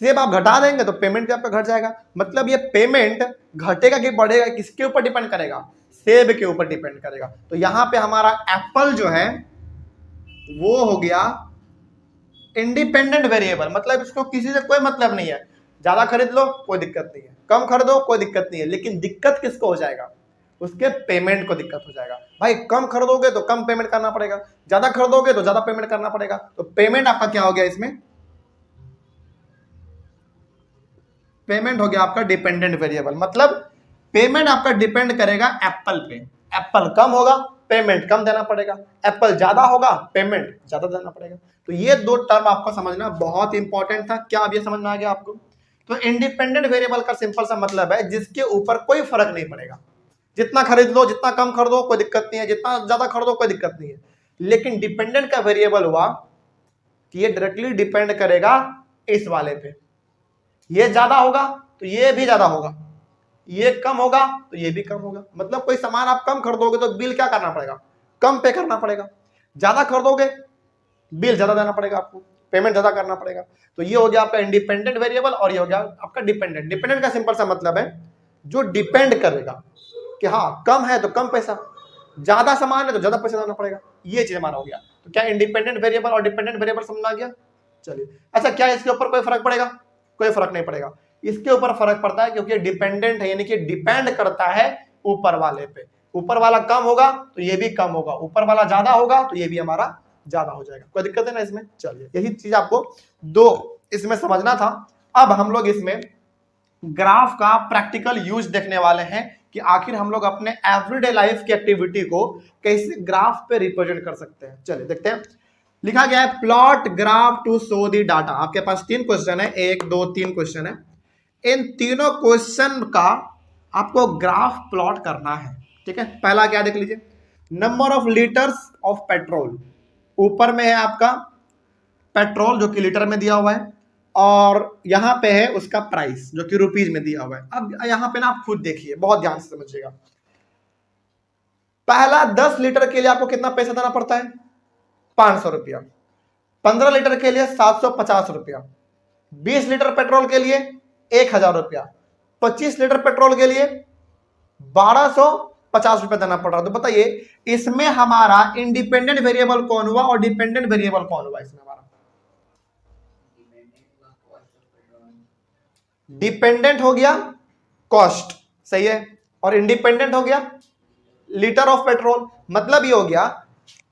सेब आप घटा देंगे तो पेमेंट भी आपका घट जाएगा। मतलब ये पेमेंट घटेगा कि बढ़ेगा किसके ऊपर डिपेंड करेगा? सेब के ऊपर डिपेंड करेगा। तो यहां पे हमारा एप्पल जो है वो हो गया इंडिपेंडेंट वेरिएबल, मतलब इसको किसी से कोई मतलब नहीं है, ज्यादा खरीद लो कोई दिक्कत नहीं है, कम खरीदो कोई दिक्कत नहीं है, लेकिन दिक्कत किसको हो जाएगा? उसके पेमेंट को दिक्कत हो जाएगा। भाई कम खरीदोगे तो कम पेमेंट करना पड़ेगा, ज्यादा खरीदोगे तो ज्यादा पेमेंट करना पड़ेगा। तो पेमेंट आपका क्या हो गया इसमें? पेमेंट हो गया आपका डिपेंडेंट वेरिएबल। मतलब पेमेंट आपका डिपेंड करेगा एप्पल पे, एप्पल कम होगा पेमेंट कम देना पड़ेगा, एप्पल ज्यादा होगा पेमेंट ज्यादा देना पड़ेगा। तो ये दो टर्म आपको समझना बहुत इंपॉर्टेंट था। क्या अब ये समझ में आ गया आपको? तो इंडिपेंडेंट वेरिएबल का सिंपल सा मतलब है जिसके ऊपर कोई फर्क नहीं पड़ेगा, जितना खरीद लो जितना कम खरीदो कोई दिक्कत नहीं है, जितना ज्यादा खरीदो कोई दिक्कत नहीं है। लेकिन डिपेंडेंट का वेरिएबल हुआ कि ये डायरेक्टली डिपेंड करेगा इस वाले पे, ये ज्यादा होगा तो ये भी ज्यादा होगा, ये कम होगा तो ये भी कम होगा। मतलब कोई सामान आप कम खरीदोगे तो बिल क्या करना पड़ेगा? कम पे करना पड़ेगा, ज्यादा खरीदोगे बिल ज्यादा देना पड़ेगा, आपको पेमेंट ज्यादा करना पड़ेगा। तो ये हो गया आपका इंडिपेंडेंट वेरिएबल, और ये हो गया आपका डिपेंडेंट। डिपेंडेंट का सिंपल सा मतलब है जो डिपेंड करेगा कि हाँ कम है तो कम पैसा, ज्यादा सामान है तो ज्यादा पैसा देना पड़ेगा, ये चीज हमारा हो गया। तो क्या इंडिपेंडेंट वेरिएबल और डिपेंडेंट वेरिएबल समझ में आ गया? चलिए अच्छा, क्या इसके ऊपर कोई फर्क पड़ेगा? कोई फर्क नहीं पड़ेगा। इसके ऊपर फर्क पड़ता है क्योंकि डिपेंडेंट है, यानी कि डिपेंड करता है ऊपर वाले पे। ऊपर वाला कम होगा तो ये भी कम होगा, ऊपर वाला ज्यादा होगा तो ये भी हमारा ज्यादा हो जाएगा। कोई दिक्कत है ना इसमें? चलिए यही चीज आपको दो इसमें समझना था। अब हम लोग इसमें ग्राफ का प्रैक्टिकल यूज देखने वाले हैं कि आखिर हम लोग अपने एवरीडे लाइफ की एक्टिविटी को कैसे ग्राफ पे रिप्रेजेंट कर सकते हैं। चलिए देखते हैं। लिखा गया है plot graph to show the data. आपके पास 3 क्वेश्चन है, 1 2 3 क्वेश्चन है। इन तीनों क्वेश्चन का आपको ग्राफ प्लॉट करना है, ठीक है। पहला क्या देख लीजिए, number of litres of petrol. ऊपर में है आपका पेट्रोल जो कि लीटर में दिया हुआ है, और यहां पे है उसका प्राइस जो कि रुपीज में दिया हुआ है। अब यहां पे ना आप खुद देखिए, बहुत ध्यान से समझिएगा। पहला 10 लीटर के लिए आपको कितना पैसा देना पड़ता है? 500 रुपया। 15 लीटर के लिए 750 रुपया। 20 लीटर पेट्रोल के लिए 1000 रुपया। 25 लीटर पेट्रोल के लिए 1250 रुपया देना पड़ रहा है। तो बताइए इसमें हमारा इंडिपेंडेंट वेरिएबल कौन हुआ और डिपेंडेंट वेरिएबल कौन हुआ? इसमें हमारा डिपेंडेंट हो गया कॉस्ट, सही है। और इंडिपेंडेंट हो गया लीटर ऑफ पेट्रोल। मतलब ये हो गया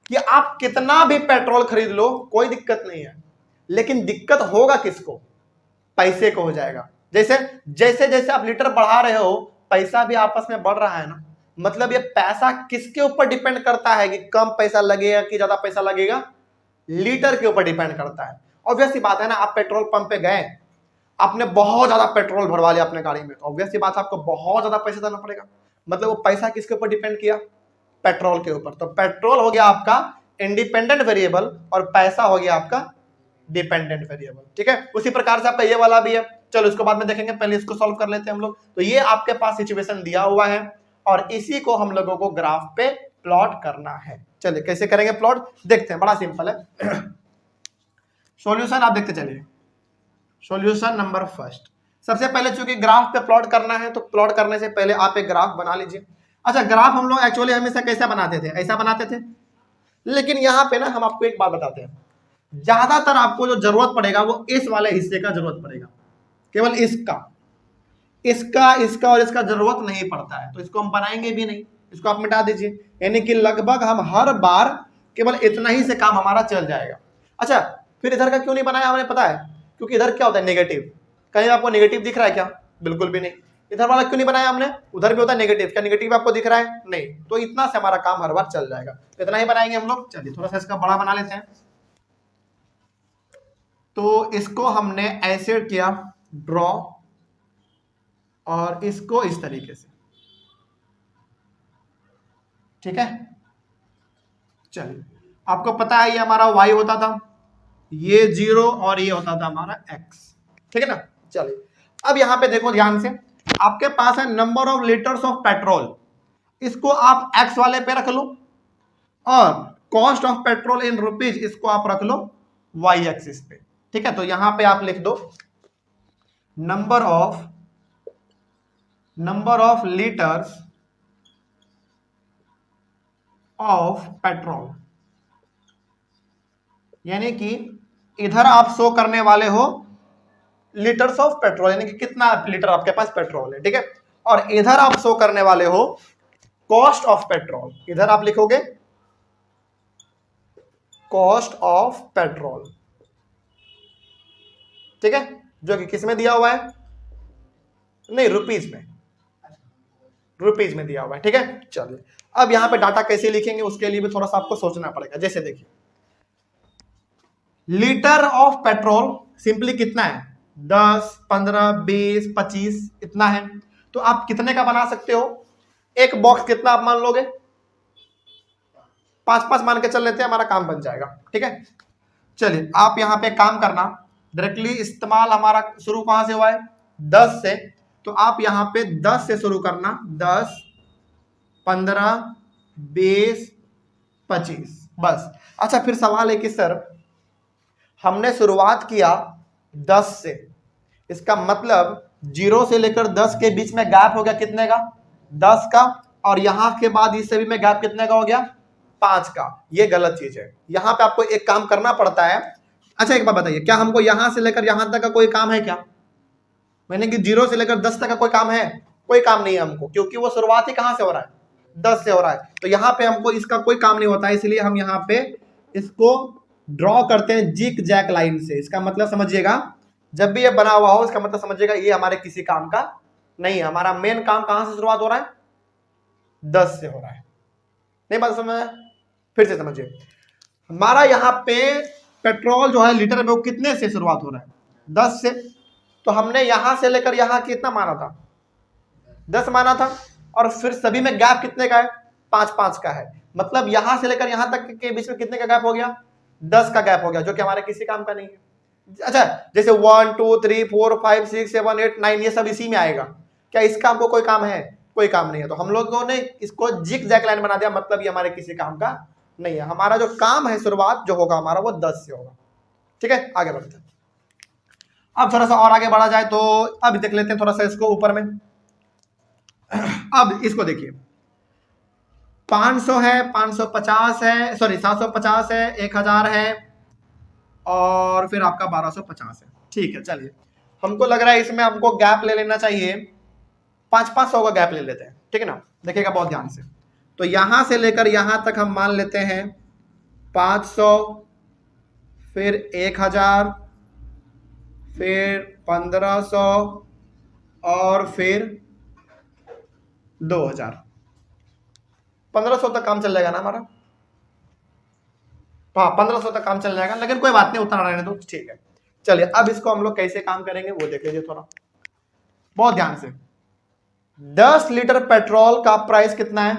कि आप कितना भी पेट्रोल खरीद लो कोई दिक्कत नहीं है, लेकिन दिक्कत होगा किसको? पैसे को हो जाएगा। जैसे जैसे जैसे आप लीटर बढ़ा रहे हो पैसा भी आपस में बढ़ रहा है ना। मतलब ये पैसा किसके ऊपर डिपेंड करता है कि कम पैसा लगेगा कि ज्यादा पैसा लगेगा? लीटर के ऊपर डिपेंड करता है। ऑब्वियस सी बात है ना, आप पेट्रोल पंप पे गए, आपने बहुत ज्यादा पेट्रोल भरवा लिया अपने गाड़ी में, तो ऑब्वियस सी बात है आपको बहुत ज्यादा पैसा देना पड़ेगा। मतलब वो पैसा किसके ऊपर डिपेंड किया? पेट्रोल के ऊपर। तो पेट्रोल हो गया आपका इंडिपेंडेंट वेरिएबल और पैसा हो गया आपका डिपेंडेंट वेरिएबल। ठीक है, उसी प्रकार से आपका ये वाला भी है। चलो इसको बाद में देखेंगे, पहले इसको सॉल्व कर लेते हैं हम लोग। तो ये आपके पास सिचुएशन दिया हुआ है और इसी को हम लोगों को ग्राफ पे प्लॉट करना है। चलिए कैसे करेंगे प्लॉट, देखते हैं। बड़ा सिंपल है। सॉल्यूशन आप देखते चलिए। सॉल्यूशन नंबर फर्स्ट, सबसे पहले चूंकि ग्राफ पे प्लॉट करना है तो प्लॉट करने से पहले आप एक ग्राफ बना लीजिए। अच्छा, ग्राफ हम लोग एक्चुअली हमेशा कैसा बनाते थे? ऐसा बनाते थे। लेकिन यहाँ पे ना हम आपको एक बात बताते हैं, ज्यादातर आपको जो जरूरत पड़ेगा वो इस वाले हिस्से का जरूरत पड़ेगा, केवल इसका इसका और इसका जरूरत नहीं पड़ता है, तो इसको हम बनाएंगे भी नहीं, इसको आप मिटा दीजिए। यानी कि लगभग हम हर बार केवल इतना ही से काम हमारा चल जाएगा। अच्छा, फिर इधर का क्यों नहीं बनाया हमें पता है? क्योंकि इधर क्या होता है नेगेटिव। कहीं आपको नेगेटिव दिख रहा है क्या? बिल्कुल भी नहीं। इधर वाला क्यों नहीं बनाया हमने? उधर भी होता है नेगेटिव, क्या नेगेटिव आपको दिख रहा है? नहीं। तो इतना से हमारा काम हर बार चल जाएगा, तो इतना ही बनाएंगे हम लोग। चलिए थोड़ा सा इसका बड़ा बना लेते हैं। तो इसको हमने ऐसे किया ड्रॉ, और इसको इस तरीके से, ठीक है। चलिए, आपको पता है ये हमारा y होता था, ये 0 और ये होता था हमारा x, ठीक है ना। चलिए अब यहां पे देखो ध्यान से, आपके पास है number of litres of petrol, इसको आप x वाले पे रख लो, और cost of petrol in rupees इसको आप रख लो y एक्सिस पे, ठीक है। तो यहां पे आप लिख दो number of litres of petrol, यानी कि इधर आप शो करने वाले हो लीटर्स ऑफ पेट्रोल, यानी कि कितना लीटर आपके पास पेट्रोल है, ठीक है। और इधर आप शो करने वाले हो कॉस्ट ऑफ पेट्रोल, इधर आप लिखोगे कॉस्ट ऑफ पेट्रोल, ठीक है, जो कि किस में दिया हुआ है? नहीं, रुपीज में दिया हुआ है, ठीक है। चलिए अब यहां पे डाटा कैसे लिखेंगे उसके लिए भी थोड़ा सा आपको सोचना पड़ेगा। जैसे देखिए, लीटर ऑफ पेट्रोल सिंपली कितना है? 10, 15, 20, 25 इतना है। तो आप कितने का बना सकते हो? एक बॉक्स कितना आप मान लोगे? 5 मान के चल लेते हैं, हमारा काम बन जाएगा, ठीक है। चलिए आप यहां पे काम करना, डायरेक्टली इस्तेमाल हमारा शुरू कहां से हुआ है? 10 से। तो आप यहां पे 10 से शुरू करना, 10, 15, 20, 25 बस। अच्छा, फिर सवाल है कि सर हमने शुरुआत किया 10 से, इसका मतलब 0 से लेकर 10 के बीच में गैप हो गया कितने का? 10 का, और यहां के बाद इस सभी में गैप कितने का हो गया? 5 का। ये गलत चीज है, यहां पे आपको एक काम करना पड़ता है। अच्छा एक बात बताइए, क्या हमको यहां से लेकर यहां तक का कोई काम है क्या? मैंने कि 0 से लेकर 10 तक का कोई काम है? कोई काम नहीं है हमको, क्योंकि वो शुरुआत ही कहां से हो रहा है? 10 से हो रहा है। तो यहाँ पे हमको इसका कोई काम नहीं होता है, इसलिए हम यहाँ पे इसको ड्रॉ करते हैं जिग जैक लाइन से। इसका मतलब समझिएगा, जब भी ये बना हुआ हो इसका मतलब समझिएगा ये हमारे किसी काम का नहीं है। हमारा मेन काम कहां से शुरुआत हो रहा है? 10 से हो रहा है। नहीं बात समझ? फिर से समझिए, हमारा यहाँ पे पेट्रोल जो है लीटर में वो कितने से शुरुआत हो रहा है? 10 से। तो हमने यहां से लेकर यहां कितना माना था? 10 माना था, और फिर सभी में गैप कितने का है? 5 का है। मतलब यहां से लेकर यहां तक के बीच में कितने का गैप हो गया? 10 का गैप हो गया, जो कि हमारे किसी काम का नहीं है। अच्छा, जैसे 1 2 3 4 5 6 7 8 9 ये सब इसी में आएगा, क्या इसका हमको कोई काम है? कोई काम नहीं है। तो हम लोगों ने इसको जिग जैक लाइन बना दिया, मतलब ये हमारे किसी काम का नहीं है। हमारा जो काम है शुरुआत जो होगा हमारा वो 10 से होगा, ठीक है। आगे बढ़ते हैं। अब थोड़ा सा और आगे बढ़ा जाए तो अब देख लेते हैं थोड़ा सा इसको ऊपर में। अब इसको देखिए, 500 है, 550 है, सॉरी 750 है, 1000 है, और फिर आपका 1250 है, ठीक है। चलिए हमको लग रहा है इसमें हमको गैप ले लेना चाहिए 500 का गैप ले लेते हैं, ठीक है ना। देखिएगा बहुत ध्यान से, तो यहां से लेकर यहां तक हम मान लेते हैं 500, फिर 1000, फिर 1500 और फिर 2000। 1500 तक काम चल जाएगा ना हमारा। हाँ 1500 तक काम चल जाएगा, लेकिन कोई बात नहीं, उतना रहने दो, ठीक है। चलिए अब इसको हम लोग कैसे काम करेंगे वो देख लीजिए थोड़ा बहुत ध्यान से। 10 लीटर पेट्रोल का प्राइस कितना है?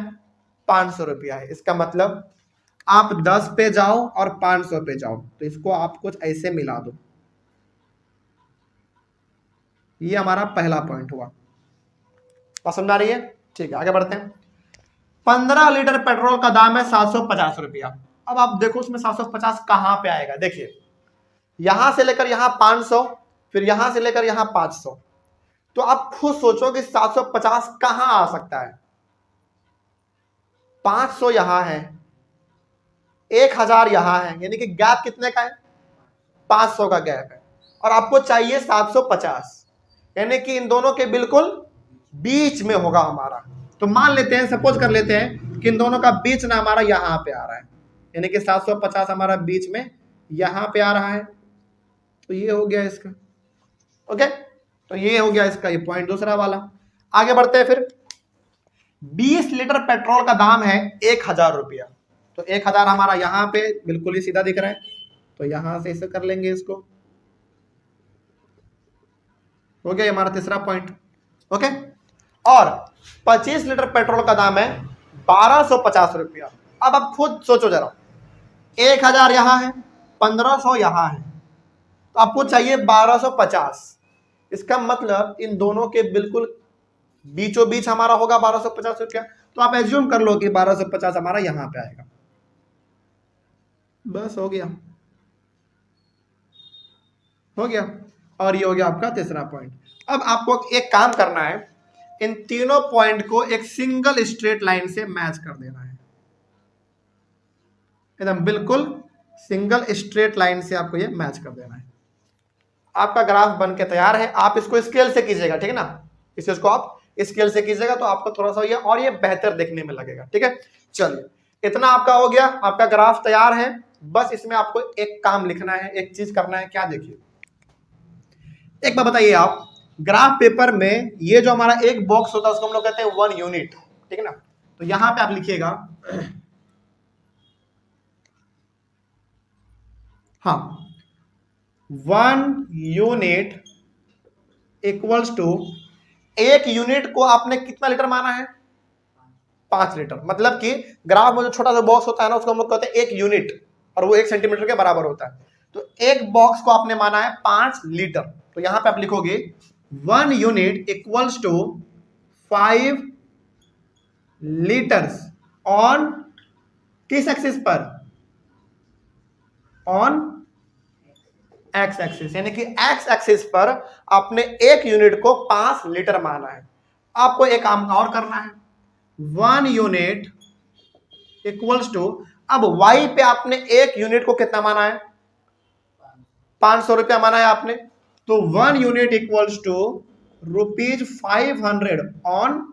500 रुपया है। इसका मतलब आप 10 पे जाओ और 500 पे जाओ, तो इसको आप कुछ ऐसे मिला दो। ये हमारा पहला पॉइंट हुआ, बात समझ आ रही है? ठीक है, आगे बढ़ते हैं। 15 लीटर पेट्रोल का दाम है 750 रुपया। अब आप देखो उसमें 750 कहां पे आएगा। देखिए यहां से लेकर यहां 500, फिर यहां से लेकर यहां 500, तो आप खुद सोचो कि 750 कहां आ सकता है। 500 यहां है, 1000 यहां है, यानी कि गैप कितने का है? 500 का गैप है, और आपको चाहिए 750, यानी कि इन दोनों के बिल्कुल बीच में होगा हमारा। तो मान लेते हैं, सपोज कर लेते हैं कि इन दोनों का बीच ना हमारा यहां पे आ रहा है, यानी कि 750 हमारा बीच में यहां पे आ रहा है। तो ये हो गया इसका, ओके, तो ये हो गया इसका, ये पॉइंट दूसरा वाला। आगे बढ़ते हैं फिर। 20 लीटर पेट्रोल का दाम है 1000 रुपया, तो 1000 हमारा यहां पे बिल्कुल ही सीधा दिख रहा है, तो यहां से इसे कर लेंगे इसको, हो गया हमारा तीसरा पॉइंट, ओके। और 25 लीटर पेट्रोल का दाम है 1250 रुपया। अब आप खुद सोचो जरा, 1000 यहां है, 1500 यहां है, तो आपको चाहिए 1250। इसका मतलब इन दोनों के बिल्कुल बीचों बीच हमारा होगा 1250 रुपया। तो आप एज्यूम कर लो कि 1250 हमारा यहां पे आएगा, बस हो गया, हो गया। और ये हो गया आपका तीसरा पॉइंट। अब आपको एक काम करना है, इन तीनों पॉइंट को एक सिंगल स्ट्रेट लाइन से मैच कर देना है, एकदम बिल्कुल सिंगल स्ट्रेट लाइन से आपको ये मैच कर देना है। आपका ग्राफ बन के तैयार है। आप इसको स्केल से कीजिएगा, ठीक है ना, इस चीज को आप स्केल से कीजिएगा तो आपको थोड़ा सा ये और ये बेहतर देखने में लगेगा, ठीक है। चलिए इतना आपका हो गया, आपका ग्राफ तैयार है। बस इसमें आपको एक काम लिखना है, एक चीज करना है, क्या? देखिए एक बात बताइए, आप ग्राफ पेपर में ये जो हमारा एक बॉक्स होता है उसको हम लोग कहते हैं 1 यूनिट, ठीक है ना। तो यहां पे आप लिखिएगा, हाँ, 1 यूनिट इक्वल्स टू, एक यूनिट को आपने कितना लीटर माना है? 5 लीटर। मतलब कि ग्राफ में जो छोटा सा बॉक्स होता है ना उसको हम लोग कहते हैं 1 यूनिट, और वो 1 सेंटीमीटर के बराबर होता है। तो एक बॉक्स को आपने माना है 5 लीटर, तो यहां पे आप लिखोगे 1 unit equals to 5 litres on किस एक्सिस पर? ऑन एक्स एक्सिस, यानी कि एक्स एक्सिस पर आपने एक यूनिट को 5 लीटर माना है। आपको एक काम और करना है, 1 यूनिट इक्वल्स टू, अब वाई पे आपने एक यूनिट को कितना माना है? 500 रुपया माना है आपने, तो 1 unit equals to ₹500 on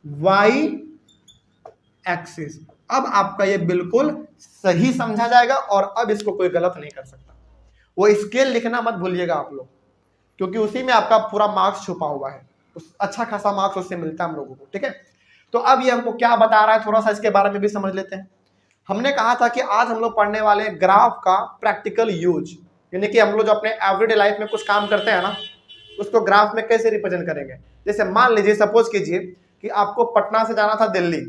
Y axis. अब आपका ये बिल्कुल सही समझा जाएगा, और अब इसको कोई गलत नहीं कर सकता। वो स्केल लिखना मत भूलिएगा आप लोग, क्योंकि उसी में आपका पूरा मार्क्स छुपा हुआ है, अच्छा खासा मार्क्स उससे मिलता है हम लोगों को, ठीक है। तो अब ये हमको क्या बता रहा है, थोड़ा सा इसके बारे में भी समझ लेते हैं। हमने कहा था कि आज हम लोग पढ़ने वाले ग्राफ का प्रैक्टिकल यूज, यानी कि हम लोग जो अपने एवरीडे लाइफ में कुछ काम करते हैं ना, उसको ग्राफ में कैसे रिप्रेजेंट करेंगे। जैसे मान लीजिए, सपोज कीजिए कि आपको पटना से जाना था दिल्ली,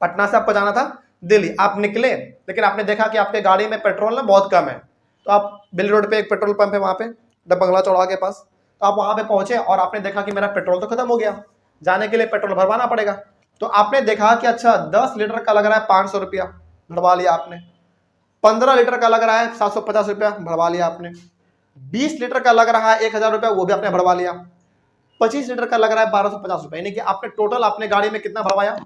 पटना से आपको जाना था दिल्ली, आप निकले, लेकिन आपने देखा कि आपके गाड़ी में पेट्रोल ना बहुत कम है, तो आप बिल रोड पे एक पेट्रोल पंप है, वहां पे बंगला चौड़ा के पास, तो आप वहां पे पहुंचे और आपने देखा कि मेरा पेट्रोल तो खत्म हो गया, जाने के लिए पेट्रोल भरवाना पड़ेगा। तो आपने देखा कि अच्छा 10 लीटर का लग रहा है 500 रुपया, भरवा लिया आपने। 15 लीटर का लग रहा है 750 रुपया, भरवा लिया आपने। 20 लीटर का लग रहा है 1000 रुपया, वो भी आपने भरवा लिया। 25 लीटर का लग रहा है 1250 रुपया, यानी कि आपने टोटल अपने गाड़ी में कितना भरवाया?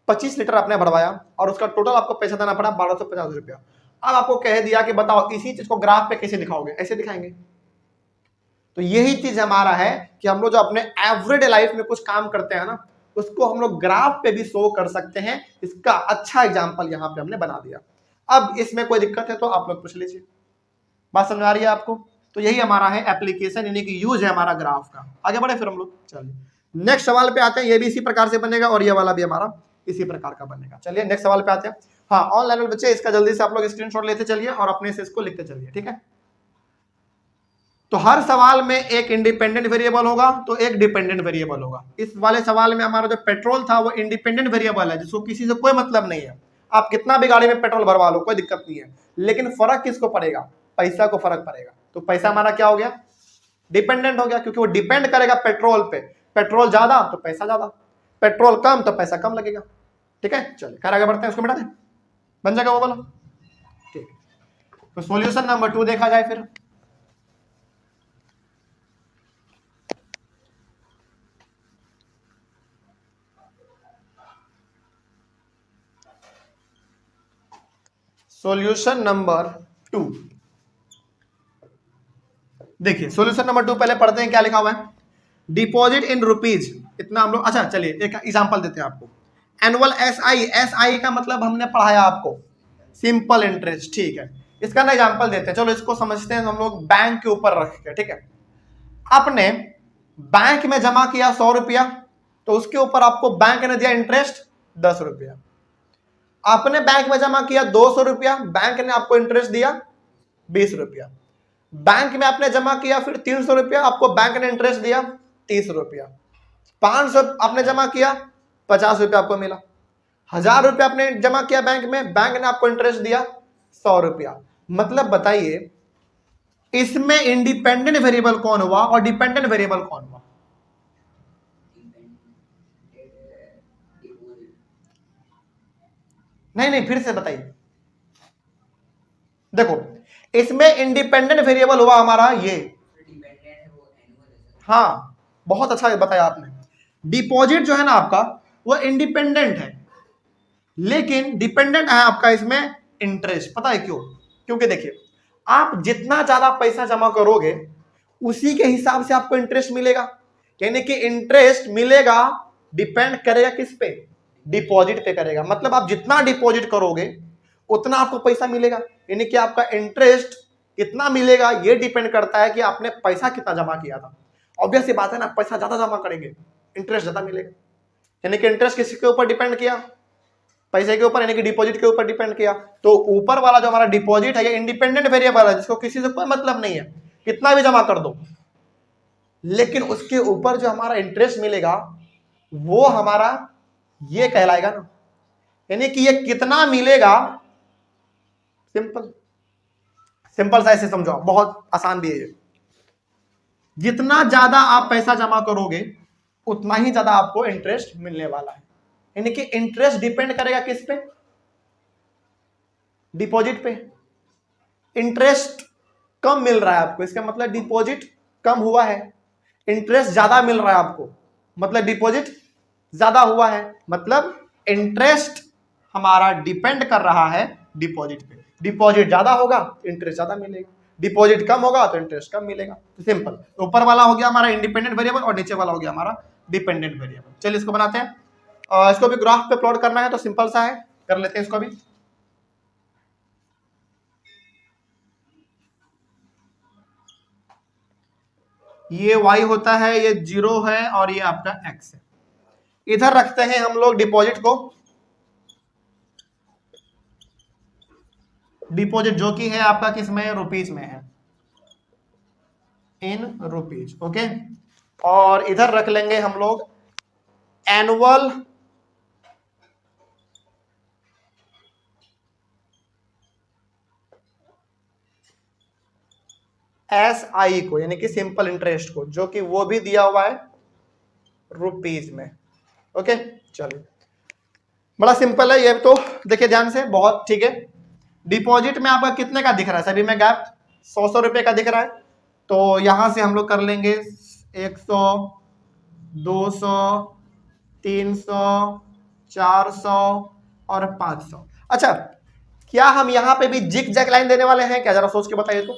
25 लीटर आपने भरवाया, और उसका टोटल आपको पैसा देना पड़ा 1250 रुपया। अब आपको कह दिया कि बताओ इसी चीज को ग्राफ पे कैसे दिखाओगे? ऐसे दिखाएंगे। तो यही चीज हमारा है कि हम लोग जो अपने एवरीडे लाइफ में कुछ काम करते हैं ना, उसको हम लोग ग्राफ पे भी शो कर सकते हैं। इसका अच्छा एग्जांपल यहाँ पे हमने बना दिया। अब इसमें कोई दिक्कत है तो आप लोग पूछ लीजिए। बात समझ आ रही है आपको? तो यही हमारा है एप्लीकेशन, यानी कि यूज है हमारा ग्राफ का। आगे बढ़े फिर हम लोग। चलिए नेक्स्ट सवाल पे आते हैं। ये भी इसी प्रकार से बनेगा और ये वाला भी हमारा इसी प्रकार का बनेगा। चलिए नेक्स्ट सवाल पे आते हैं। हाँ ऑनलाइन में बच्चे इसका जल्दी से आप लोग स्क्रीनशॉट लेते चलिए और अपने से इसको लिखते चलिए, ठीक है। तो हर सवाल में एक इंडिपेंडेंट वेरिएबल होगा तो एक डिपेंडेंट वेरिएबल होगा। इस वाले सवाल में हमारा जो पेट्रोल था वो इंडिपेंडेंट वेरिएबल है, जिसको किसी से कोई मतलब नहीं है। आप कितना भी गाड़ी में पेट्रोल भरवा लो कोई दिक्कत नहीं है, लेकिन फर्क किसको पड़ेगा? पैसा को फर्क पड़ेगा। तो पैसा हमारा क्या हो गया? डिपेंडेंट हो गया, क्योंकि वो डिपेंड करेगा पेट्रोल पे। पेट्रोल ज्यादा तो पैसा ज्यादा, पेट्रोल कम तो पैसा कम लगेगा, ठीक है। चलिए खैर आगे बढ़ते हैं, उसको मिटा दें, बन जाएगा वो वाला, ठीक। तो सॉल्यूशन नंबर 2 देखा जाए फिर। सॉल्यूशन नंबर 2 देखिए, सॉल्यूशन नंबर 2 पहले पढ़ते हैं क्या लिखा हुआ है। डिपॉजिट इन रुपीज, इतना हम लोग, अच्छा चलिए एक एग्जांपल देते हैं आपको। एनुअल एसआई, एसआई का मतलब हमने पढ़ाया आपको सिंपल इंटरेस्ट, ठीक है। इसका ना एग्जांपल देते हैं, चलो इसको समझते हैं हम लोग बैंक के ऊपर रख के, ठीक है। आपने बैंक में जमा किया 100 रुपया, तो उसके ऊपर आपको बैंक ने दिया इंटरेस्ट 10 रुपया। आपने बैंक में जमा किया 200 रुपया, बैंक ने आपको इंटरेस्ट दिया 20 रुपया। बैंक में आपने जमा किया फिर 300 रुपया, आपको बैंक ने इंटरेस्ट दिया 30 रुपया। 500 आपने जमा किया 50 रुपया आपको मिला। 1000 रुपया आपने जमा किया बैंक में, बैंक ने आपको इंटरेस्ट दिया 100 रुपया। मतलब बताइए इसमें इंडिपेंडेंट वेरिएबल कौन हुआ और डिपेंडेंट वेरिएबल कौन हुआ? नहीं फिर से बताइए। देखो इसमें इंडिपेंडेंट वेरिएबल हुआ हमारा ये, हाँ बहुत अच्छा बताया आपने। डिपॉजिट जो है ना आपका वो इंडिपेंडेंट है, लेकिन डिपेंडेंट है आपका इसमें इंटरेस्ट। पता है क्यों? क्योंकि देखिए आप जितना ज्यादा पैसा जमा करोगे उसी के हिसाब से आपको इंटरेस्ट मिलेगा। यानी कि इंटरेस्ट मिलेगा डिपेंड करेगा किस पे? डिपॉजिट पे करेगा। मतलब आप जितना डिपॉजिट करोगे उतना आपको पैसा मिलेगा। यानी कि आपका इंटरेस्ट कितना मिलेगा ये डिपेंड करता है कि आपने पैसा कितना जमा किया था। ऑब्वियस सी बात है ना, पैसा ज्यादा जमा करेंगे इंटरेस्ट ज्यादा मिलेगा। यानी कि इंटरेस्ट किसके ऊपर डिपेंड किया? पैसे के ऊपर, यानी कि डिपॉजिट के ऊपर डिपेंड किया। तो ऊपर वाला जो हमारा डिपॉजिट है ये इंडिपेंडेंट वेरिएबल है, जिसको किसी से कोई मतलब नहीं है, कितना भी जमा कर दो। लेकिन उसके ऊपर जो हमारा इंटरेस्ट मिलेगा वो हमारा ये कहलाएगा ना, यानी कि ये कितना मिलेगा। सिंपल सा ऐसे समझो, बहुत आसान भी है ये। जितना ज्यादा आप पैसा जमा करोगे उतना ही ज्यादा आपको इंटरेस्ट मिलने वाला है। यानी कि इंटरेस्ट डिपेंड करेगा किस पे? डिपॉजिट पे। इंटरेस्ट कम मिल रहा है आपको, इसका मतलब डिपॉजिट कम हुआ है। इंटरेस्ट ज्यादा मिल रहा है आपको, मतलब डिपॉजिट ज्यादा हुआ है। मतलब इंटरेस्ट हमारा डिपेंड कर रहा है डिपॉजिट पे। डिपॉजिट ज्यादा होगा इंटरेस्ट ज्यादा मिलेगा, डिपॉजिट कम होगा तो इंटरेस्ट कम मिलेगा। तो सिंपल, ऊपर वाला हो गया हमारा इंडिपेंडेंट वेरिएबल और नीचे वाला हो गया हमारा डिपेंडेंट वेरिएबल। चलिए इसको बनाते हैं। इसको भी ग्राफ पे प्लॉट करना है तो सिंपल सा है, कर लेते हैं इसको भी। ये y होता है, ये 0 है और ये आपका x है। इधर रखते हैं हम लोग डिपॉजिट को, डिपॉजिट जो कि है आपका किस में? रुपीज में है, इन रुपीज, ओके। और इधर रख लेंगे हम लोग एनुअल SI को, यानी कि सिंपल इंटरेस्ट को, जो कि वो भी दिया हुआ है रुपीज में, ओके। चलिए बड़ा सिंपल है ये तो, देखिए ध्यान से, बहुत ठीक है। डिपॉजिट में आपका कितने का दिख रहा है? सभी में गैप 100 रुपए का दिख रहा है। तो यहां से हम लोग कर लेंगे 100, 200, 300, 400 और 500। अच्छा क्या हम यहां पे भी जिग जैग लाइन देने वाले हैं क्या? जरा सोच के बताइए तो।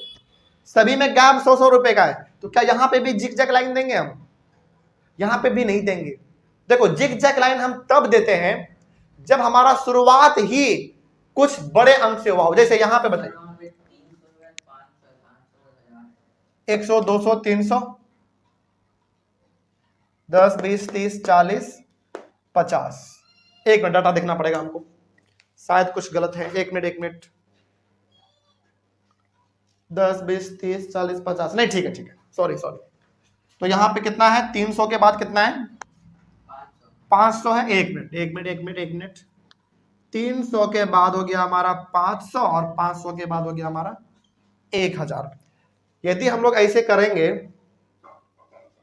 सभी में गैप 100-100 रुपए का है, तो क्या यहां पे भी जिग जैग लाइन देंगे हम? यहां पे भी नहीं देंगे। देखो जिग जैग लाइन हम तब देते हैं जब हमारा शुरुआत ही कुछ बड़े अंक से हुआ हो। जैसे यहां पे बताइए 100, 200, 300, 10, 20, 30, 40, 50। एक मिनट डाटा देखना पड़ेगा हमको, शायद कुछ गलत है। एक मिनट 10, 20, 30, 40, 50 नहीं, ठीक है, सॉरी। तो यहां पे कितना है? 300 के बाद कितना है? 500 है। एक मिनट 300 के बाद हो गया हमारा 500 और 500 के बाद हो गया हमारा 1000। यदि हम लोग ऐसे करेंगे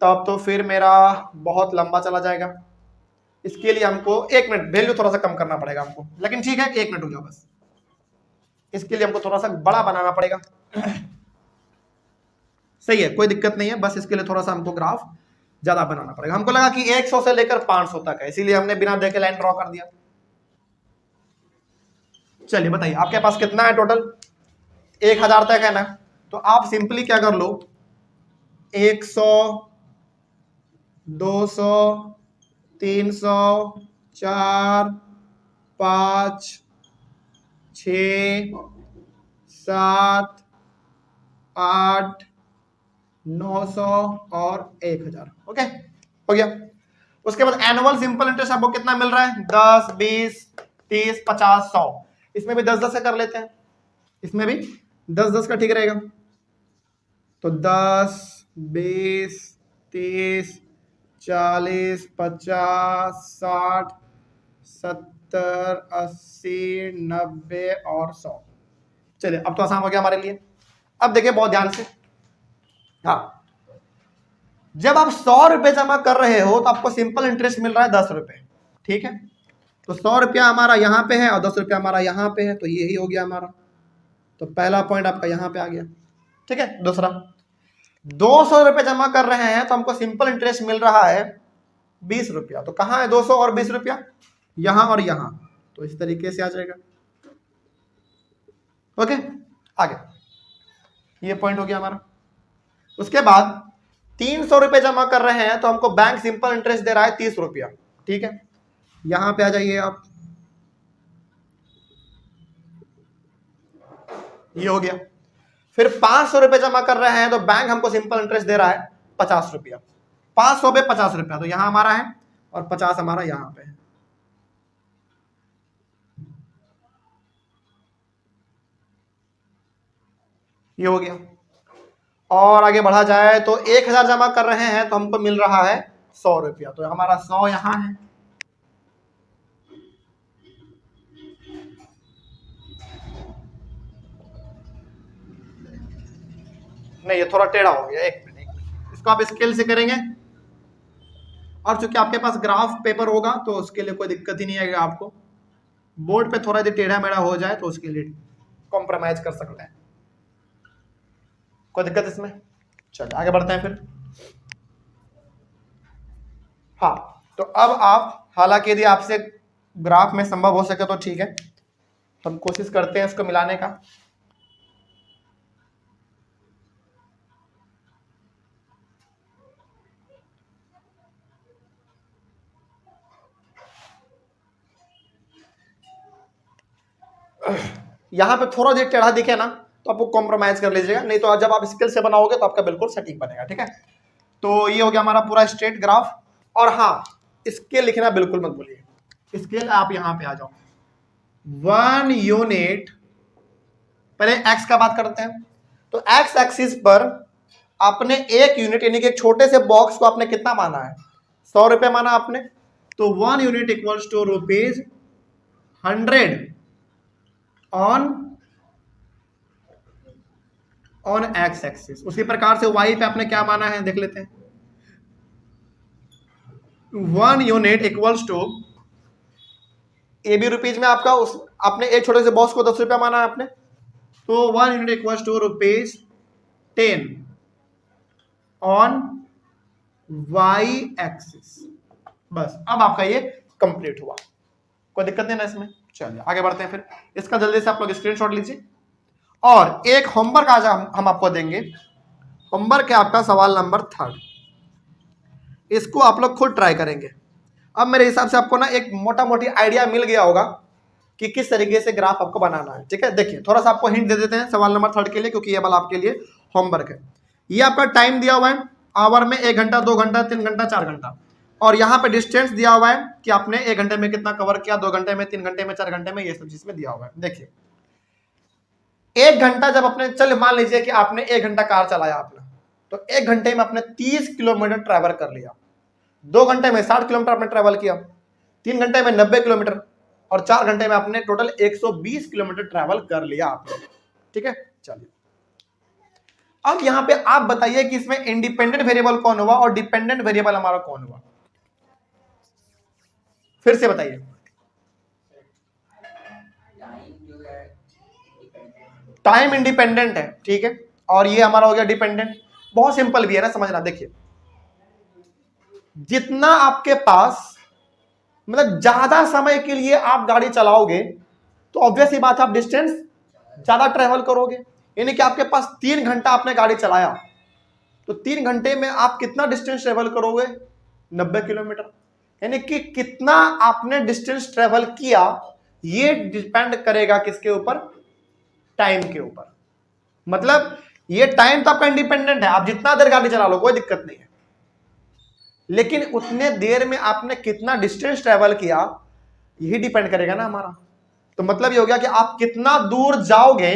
तब तो फिर मेरा बहुत लंबा चला जाएगा। इसके लिए हमको एक मिनट वैल्यू थोड़ा सा कम करना पड़ेगा हमको, लेकिन ठीक है, एक मिनट हो जाओ बस। इसके लिए हमको थोड़ा सा बड़ा बनाना पड़ेगा। सही है, कोई दिक्कत नहीं है, बस इसके लिए थोड़ा सा हमको ग्राफ ज्यादा बनाना पड़ेगा। हमको लगा कि 100 से लेकर 500 तक है, इसीलिए हमने बिना देखे लाइन ड्रॉ कर दिया। चलिए बताइए आपके पास कितना है टोटल? 1000 तक है ना? तो आप सिंपली क्या कर लो, 100, 200, 300, 4, 5, 6, 7, 8, 900 और 1000। ओके, हो गया। उसके बाद एनुअल सिंपल इंटरेस्ट आपको कितना मिल रहा है? 10, 20, 30, 50, 100। इसमें भी 10-10 से कर लेते हैं, इसमें भी 10-10 का ठीक रहेगा। तो 10, 20, 30, 40, 50, 60, 70, 80, 90 और 100। चलिए अब तो आसान हो गया हमारे लिए। अब देखिए बहुत ध्यान से, हाँ, जब आप 100 रुपए जमा कर रहे हो तो आपको सिंपल इंटरेस्ट मिल रहा है 10 रुपए, ठीक है। तो 100 रुपया हमारा यहां पे है और 10 रुपया हमारा यहां पे है, तो यही हो गया हमारा। तो पहला पॉइंट आपका यहां पे आ गया, ठीक है। दूसरा, 200 रुपए जमा कर रहे हैं तो हमको सिंपल इंटरेस्ट मिल रहा है 20 रुपया। तो कहां है 200 और 20 रुपया? यहां और यहां। तो इस तरीके से आ जाएगा। ओके, आगे ये पॉइंट हो गया हमारा। उसके बाद 300 रुपए जमा कर रहे हैं तो हमको बैंक सिंपल इंटरेस्ट दे रहा है 30 रुपया, ठीक है। यहां पे आ जाइए आप, ये हो गया। फिर 500 रुपए जमा कर रहे हैं तो बैंक हमको सिंपल इंटरेस्ट दे रहा है 50 रुपया। 500 पे 50 रुपया, तो यहां हमारा है और 50 हमारा यहां पे है। ये हो गया। और आगे बढ़ा जाए तो 1000 जमा कर रहे हैं तो हमको मिल रहा है 100 रुपया। तो हमारा 100 यहां है, नहीं ये थोड़ा टेढ़ा हो गया। एक मिनट, इसको आप स्केल से करेंगे, और चूंकि आपके पास ग्राफ पेपर होगा तो उसके लिए कोई दिक्कत ही नहीं आएगा। आपको बोर्ड पे थोड़ा यदि टेढ़ा मेढ़ा हो जाए तो उसके लिए कॉम्प्रोमाइज कर सकते हैं, कोई दिक्कत इसमें। चलिए आगे बढ़ते हैं फिर। हाँ, तो अब आप, हालांकि यदि आपसे ग्राफ में संभव हो सके तो ठीक है, हम कोशिश करते हैं इसको मिलाने का। यहां पे थोड़ा देर टेढ़ा दिखे ना तो आपको कॉम्प्रोमाइज कर लीजिएगा, नहीं तो जब आप स्केल से बनाओगे तो आपका बिल्कुल सटीक बनेगा, ठीक है। तो ये हो गया हमारा पूरा स्ट्रेट ग्राफ। और हाँ, स्केल लिखना बिल्कुल मत भूलिए, स्केल आप यहां पे आ जाओ। 1 यूनिट, पहले एक्स का बात करते हैं। तो एक्स एक्सिस पर आपने 1 यूनिट यानी कि एक छोटे से बॉक्स को आपने कितना माना है? 100 रुपए माना आपने। तो 1 unit equals to ₹100 on X axis. उसी प्रकार से वाई पे आपने क्या माना है देख लेते हैं। 1 unit equals to, A B rupees में आपका उस आपने एक छोटे से बॉक्स को 10 रुपया माना है आपने, तो 1 unit equals to ₹10 on Y axis. बस अब आपका ये कंप्लीट हुआ, कोई दिक्कत नहीं ना इसमें। चलिए आगे बढ़ते हैं फिर। इसका जल्दी से आप लोग स्क्रीनशॉट लीजिए और एक होमवर्क आज हम आपको देंगे। होमवर्क है आपका सवाल नंबर 3, इसको आप लोग खुद ट्राई करेंगे। अब मेरे हिसाब से आपको ना एक मोटा मोटी आइडिया मिल गया होगा कि किस तरीके से ग्राफ आपको बनाना है। ठीक है, देखिए थोड़ा सा आपको हिंट दे देते हैं सवाल नंबर 3 के लिए, क्योंकि ये वाला आपके लिए होमवर्क है। ये आपका टाइम दिया हुआ है आवर में 1 घंटा, 2 घंटा, 3 घंटा, 4 घंटा, और यहाँ पे डिस्टेंस दिया हुआ है कि आपने 1 घंटे में कितना कवर किया, 2 घंटे में, 3 घंटे में, 4 घंटे में, ये सब चीज में दिया हुआ है। देखिए 1 घंटा जब अपने, चल मान लीजिए कि आपने 1 घंटा कार चलाया आपने, तो 1 घंटे में आपने 30 किलोमीटर ट्रैवल कर लिया, 2 घंटे में 60 किलोमीटर आपने ट्रैवल किया, 3 घंटे में 90 किलोमीटर, और 4 घंटे में आपने टोटल 120 किलोमीटर ट्रैवल कर लिया आपने। ठीक है, चलिए अब यहां पे आप बताइए कि इसमें इंडिपेंडेंट वेरिएबल कौन हुआ और डिपेंडेंट वेरिएबल हमारा कौन हुआ, फिर से बताइए। टाइम जो है टाइम इंडिपेंडेंट है, ठीक है, और ये हमारा हो गया डिपेंडेंट। बहुत सिंपल भी है ना समझना। देखिए जितना आपके पास मतलब ज्यादा समय के लिए आप गाड़ी चलाओगे तो ऑब्वियस ही बात है आप डिस्टेंस ज्यादा ट्रेवल करोगे। यानी कि आपके पास 3 घंटा आपने गाड़ी चलाया तो 3 घंटे में आप कितना डिस्टेंस ट्रेवल करोगे, 90 किलोमीटर। यानी कि कितना आपने डिस्टेंस ट्रेवल किया ये डिपेंड करेगा किसके ऊपर, टाइम के ऊपर। मतलब ये टाइम तो आपका इंडिपेंडेंट है, आप जितना देर गाड़ी चला लो कोई दिक्कत नहीं है, लेकिन उतने देर में आपने कितना डिस्टेंस ट्रेवल किया यही डिपेंड करेगा ना हमारा। तो मतलब ये हो गया कि आप कितना दूर जाओगे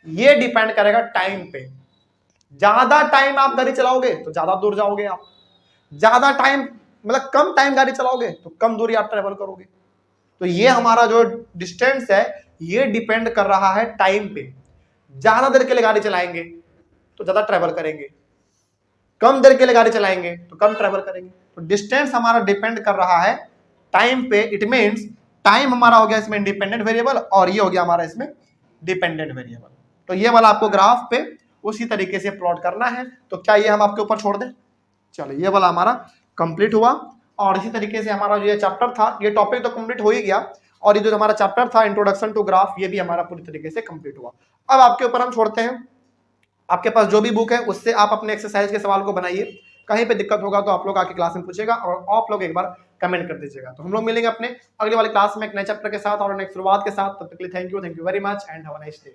ये डिपेंड करेगा टाइम पे। ज्यादा टाइम आप गाड़ी चलाओगे तो ज्यादा दूर जाओगे आप, ज्यादा टाइम मतलब कम टाइम गाड़ी चलाओगे तो कम दूरी आप ट्रेवल करोगे। तो ये हमारा जो डिस्टेंस है ये डिपेंड कर रहा है टाइम पे। ज्यादा देर के लिए गाड़ी चलाएंगे तो ज्यादा ट्रेवल करेंगे, कम देर के लिए गाड़ी चलाएंगे तो कम ट्रेवल करेंगे। तो डिस्टेंस हमारा डिपेंड कर रहा है टाइम पे। इट मींस टाइम हमारा हो गया इसमें इंडिपेंडेंट वेरिएबल और ये हो गया हमारा इसमें डिपेंडेंट वेरिएबल। तो ये वाला आपको ग्राफ पे उसी तरीके से प्लॉट करना है। तो क्या ये हम आपके ऊपर छोड़ दें? चलो ये वाला हमारा कंप्लीट हुआ। और इसी तरीके से हमारा जो ये चैप्टर था, ये टॉपिक तो कंप्लीट हो ही गया, और ये जो हमारा चैप्टर था इंट्रोडक्शन टू ग्राफ ये भी हमारा पूरी तरीके से कंप्लीट हुआ। अब आपके ऊपर हम छोड़ते हैं, आपके पास जो भी बुक है उससे आप अपने एक्सरसाइज के सवाल को बनाइए। कहीं पे दिक्कत होगा तो आप लोग आके क्लास में पूछेगा और आप लोग एक बार कमेंट कर दीजिएगा। तो हम लोग मिलेंगे अपने अगले वाले क्लास में एक नए चैप्टर के साथ और नेक्स्ट शुरुआत के साथ। तब तक के लिए thank you very much and have a nice day.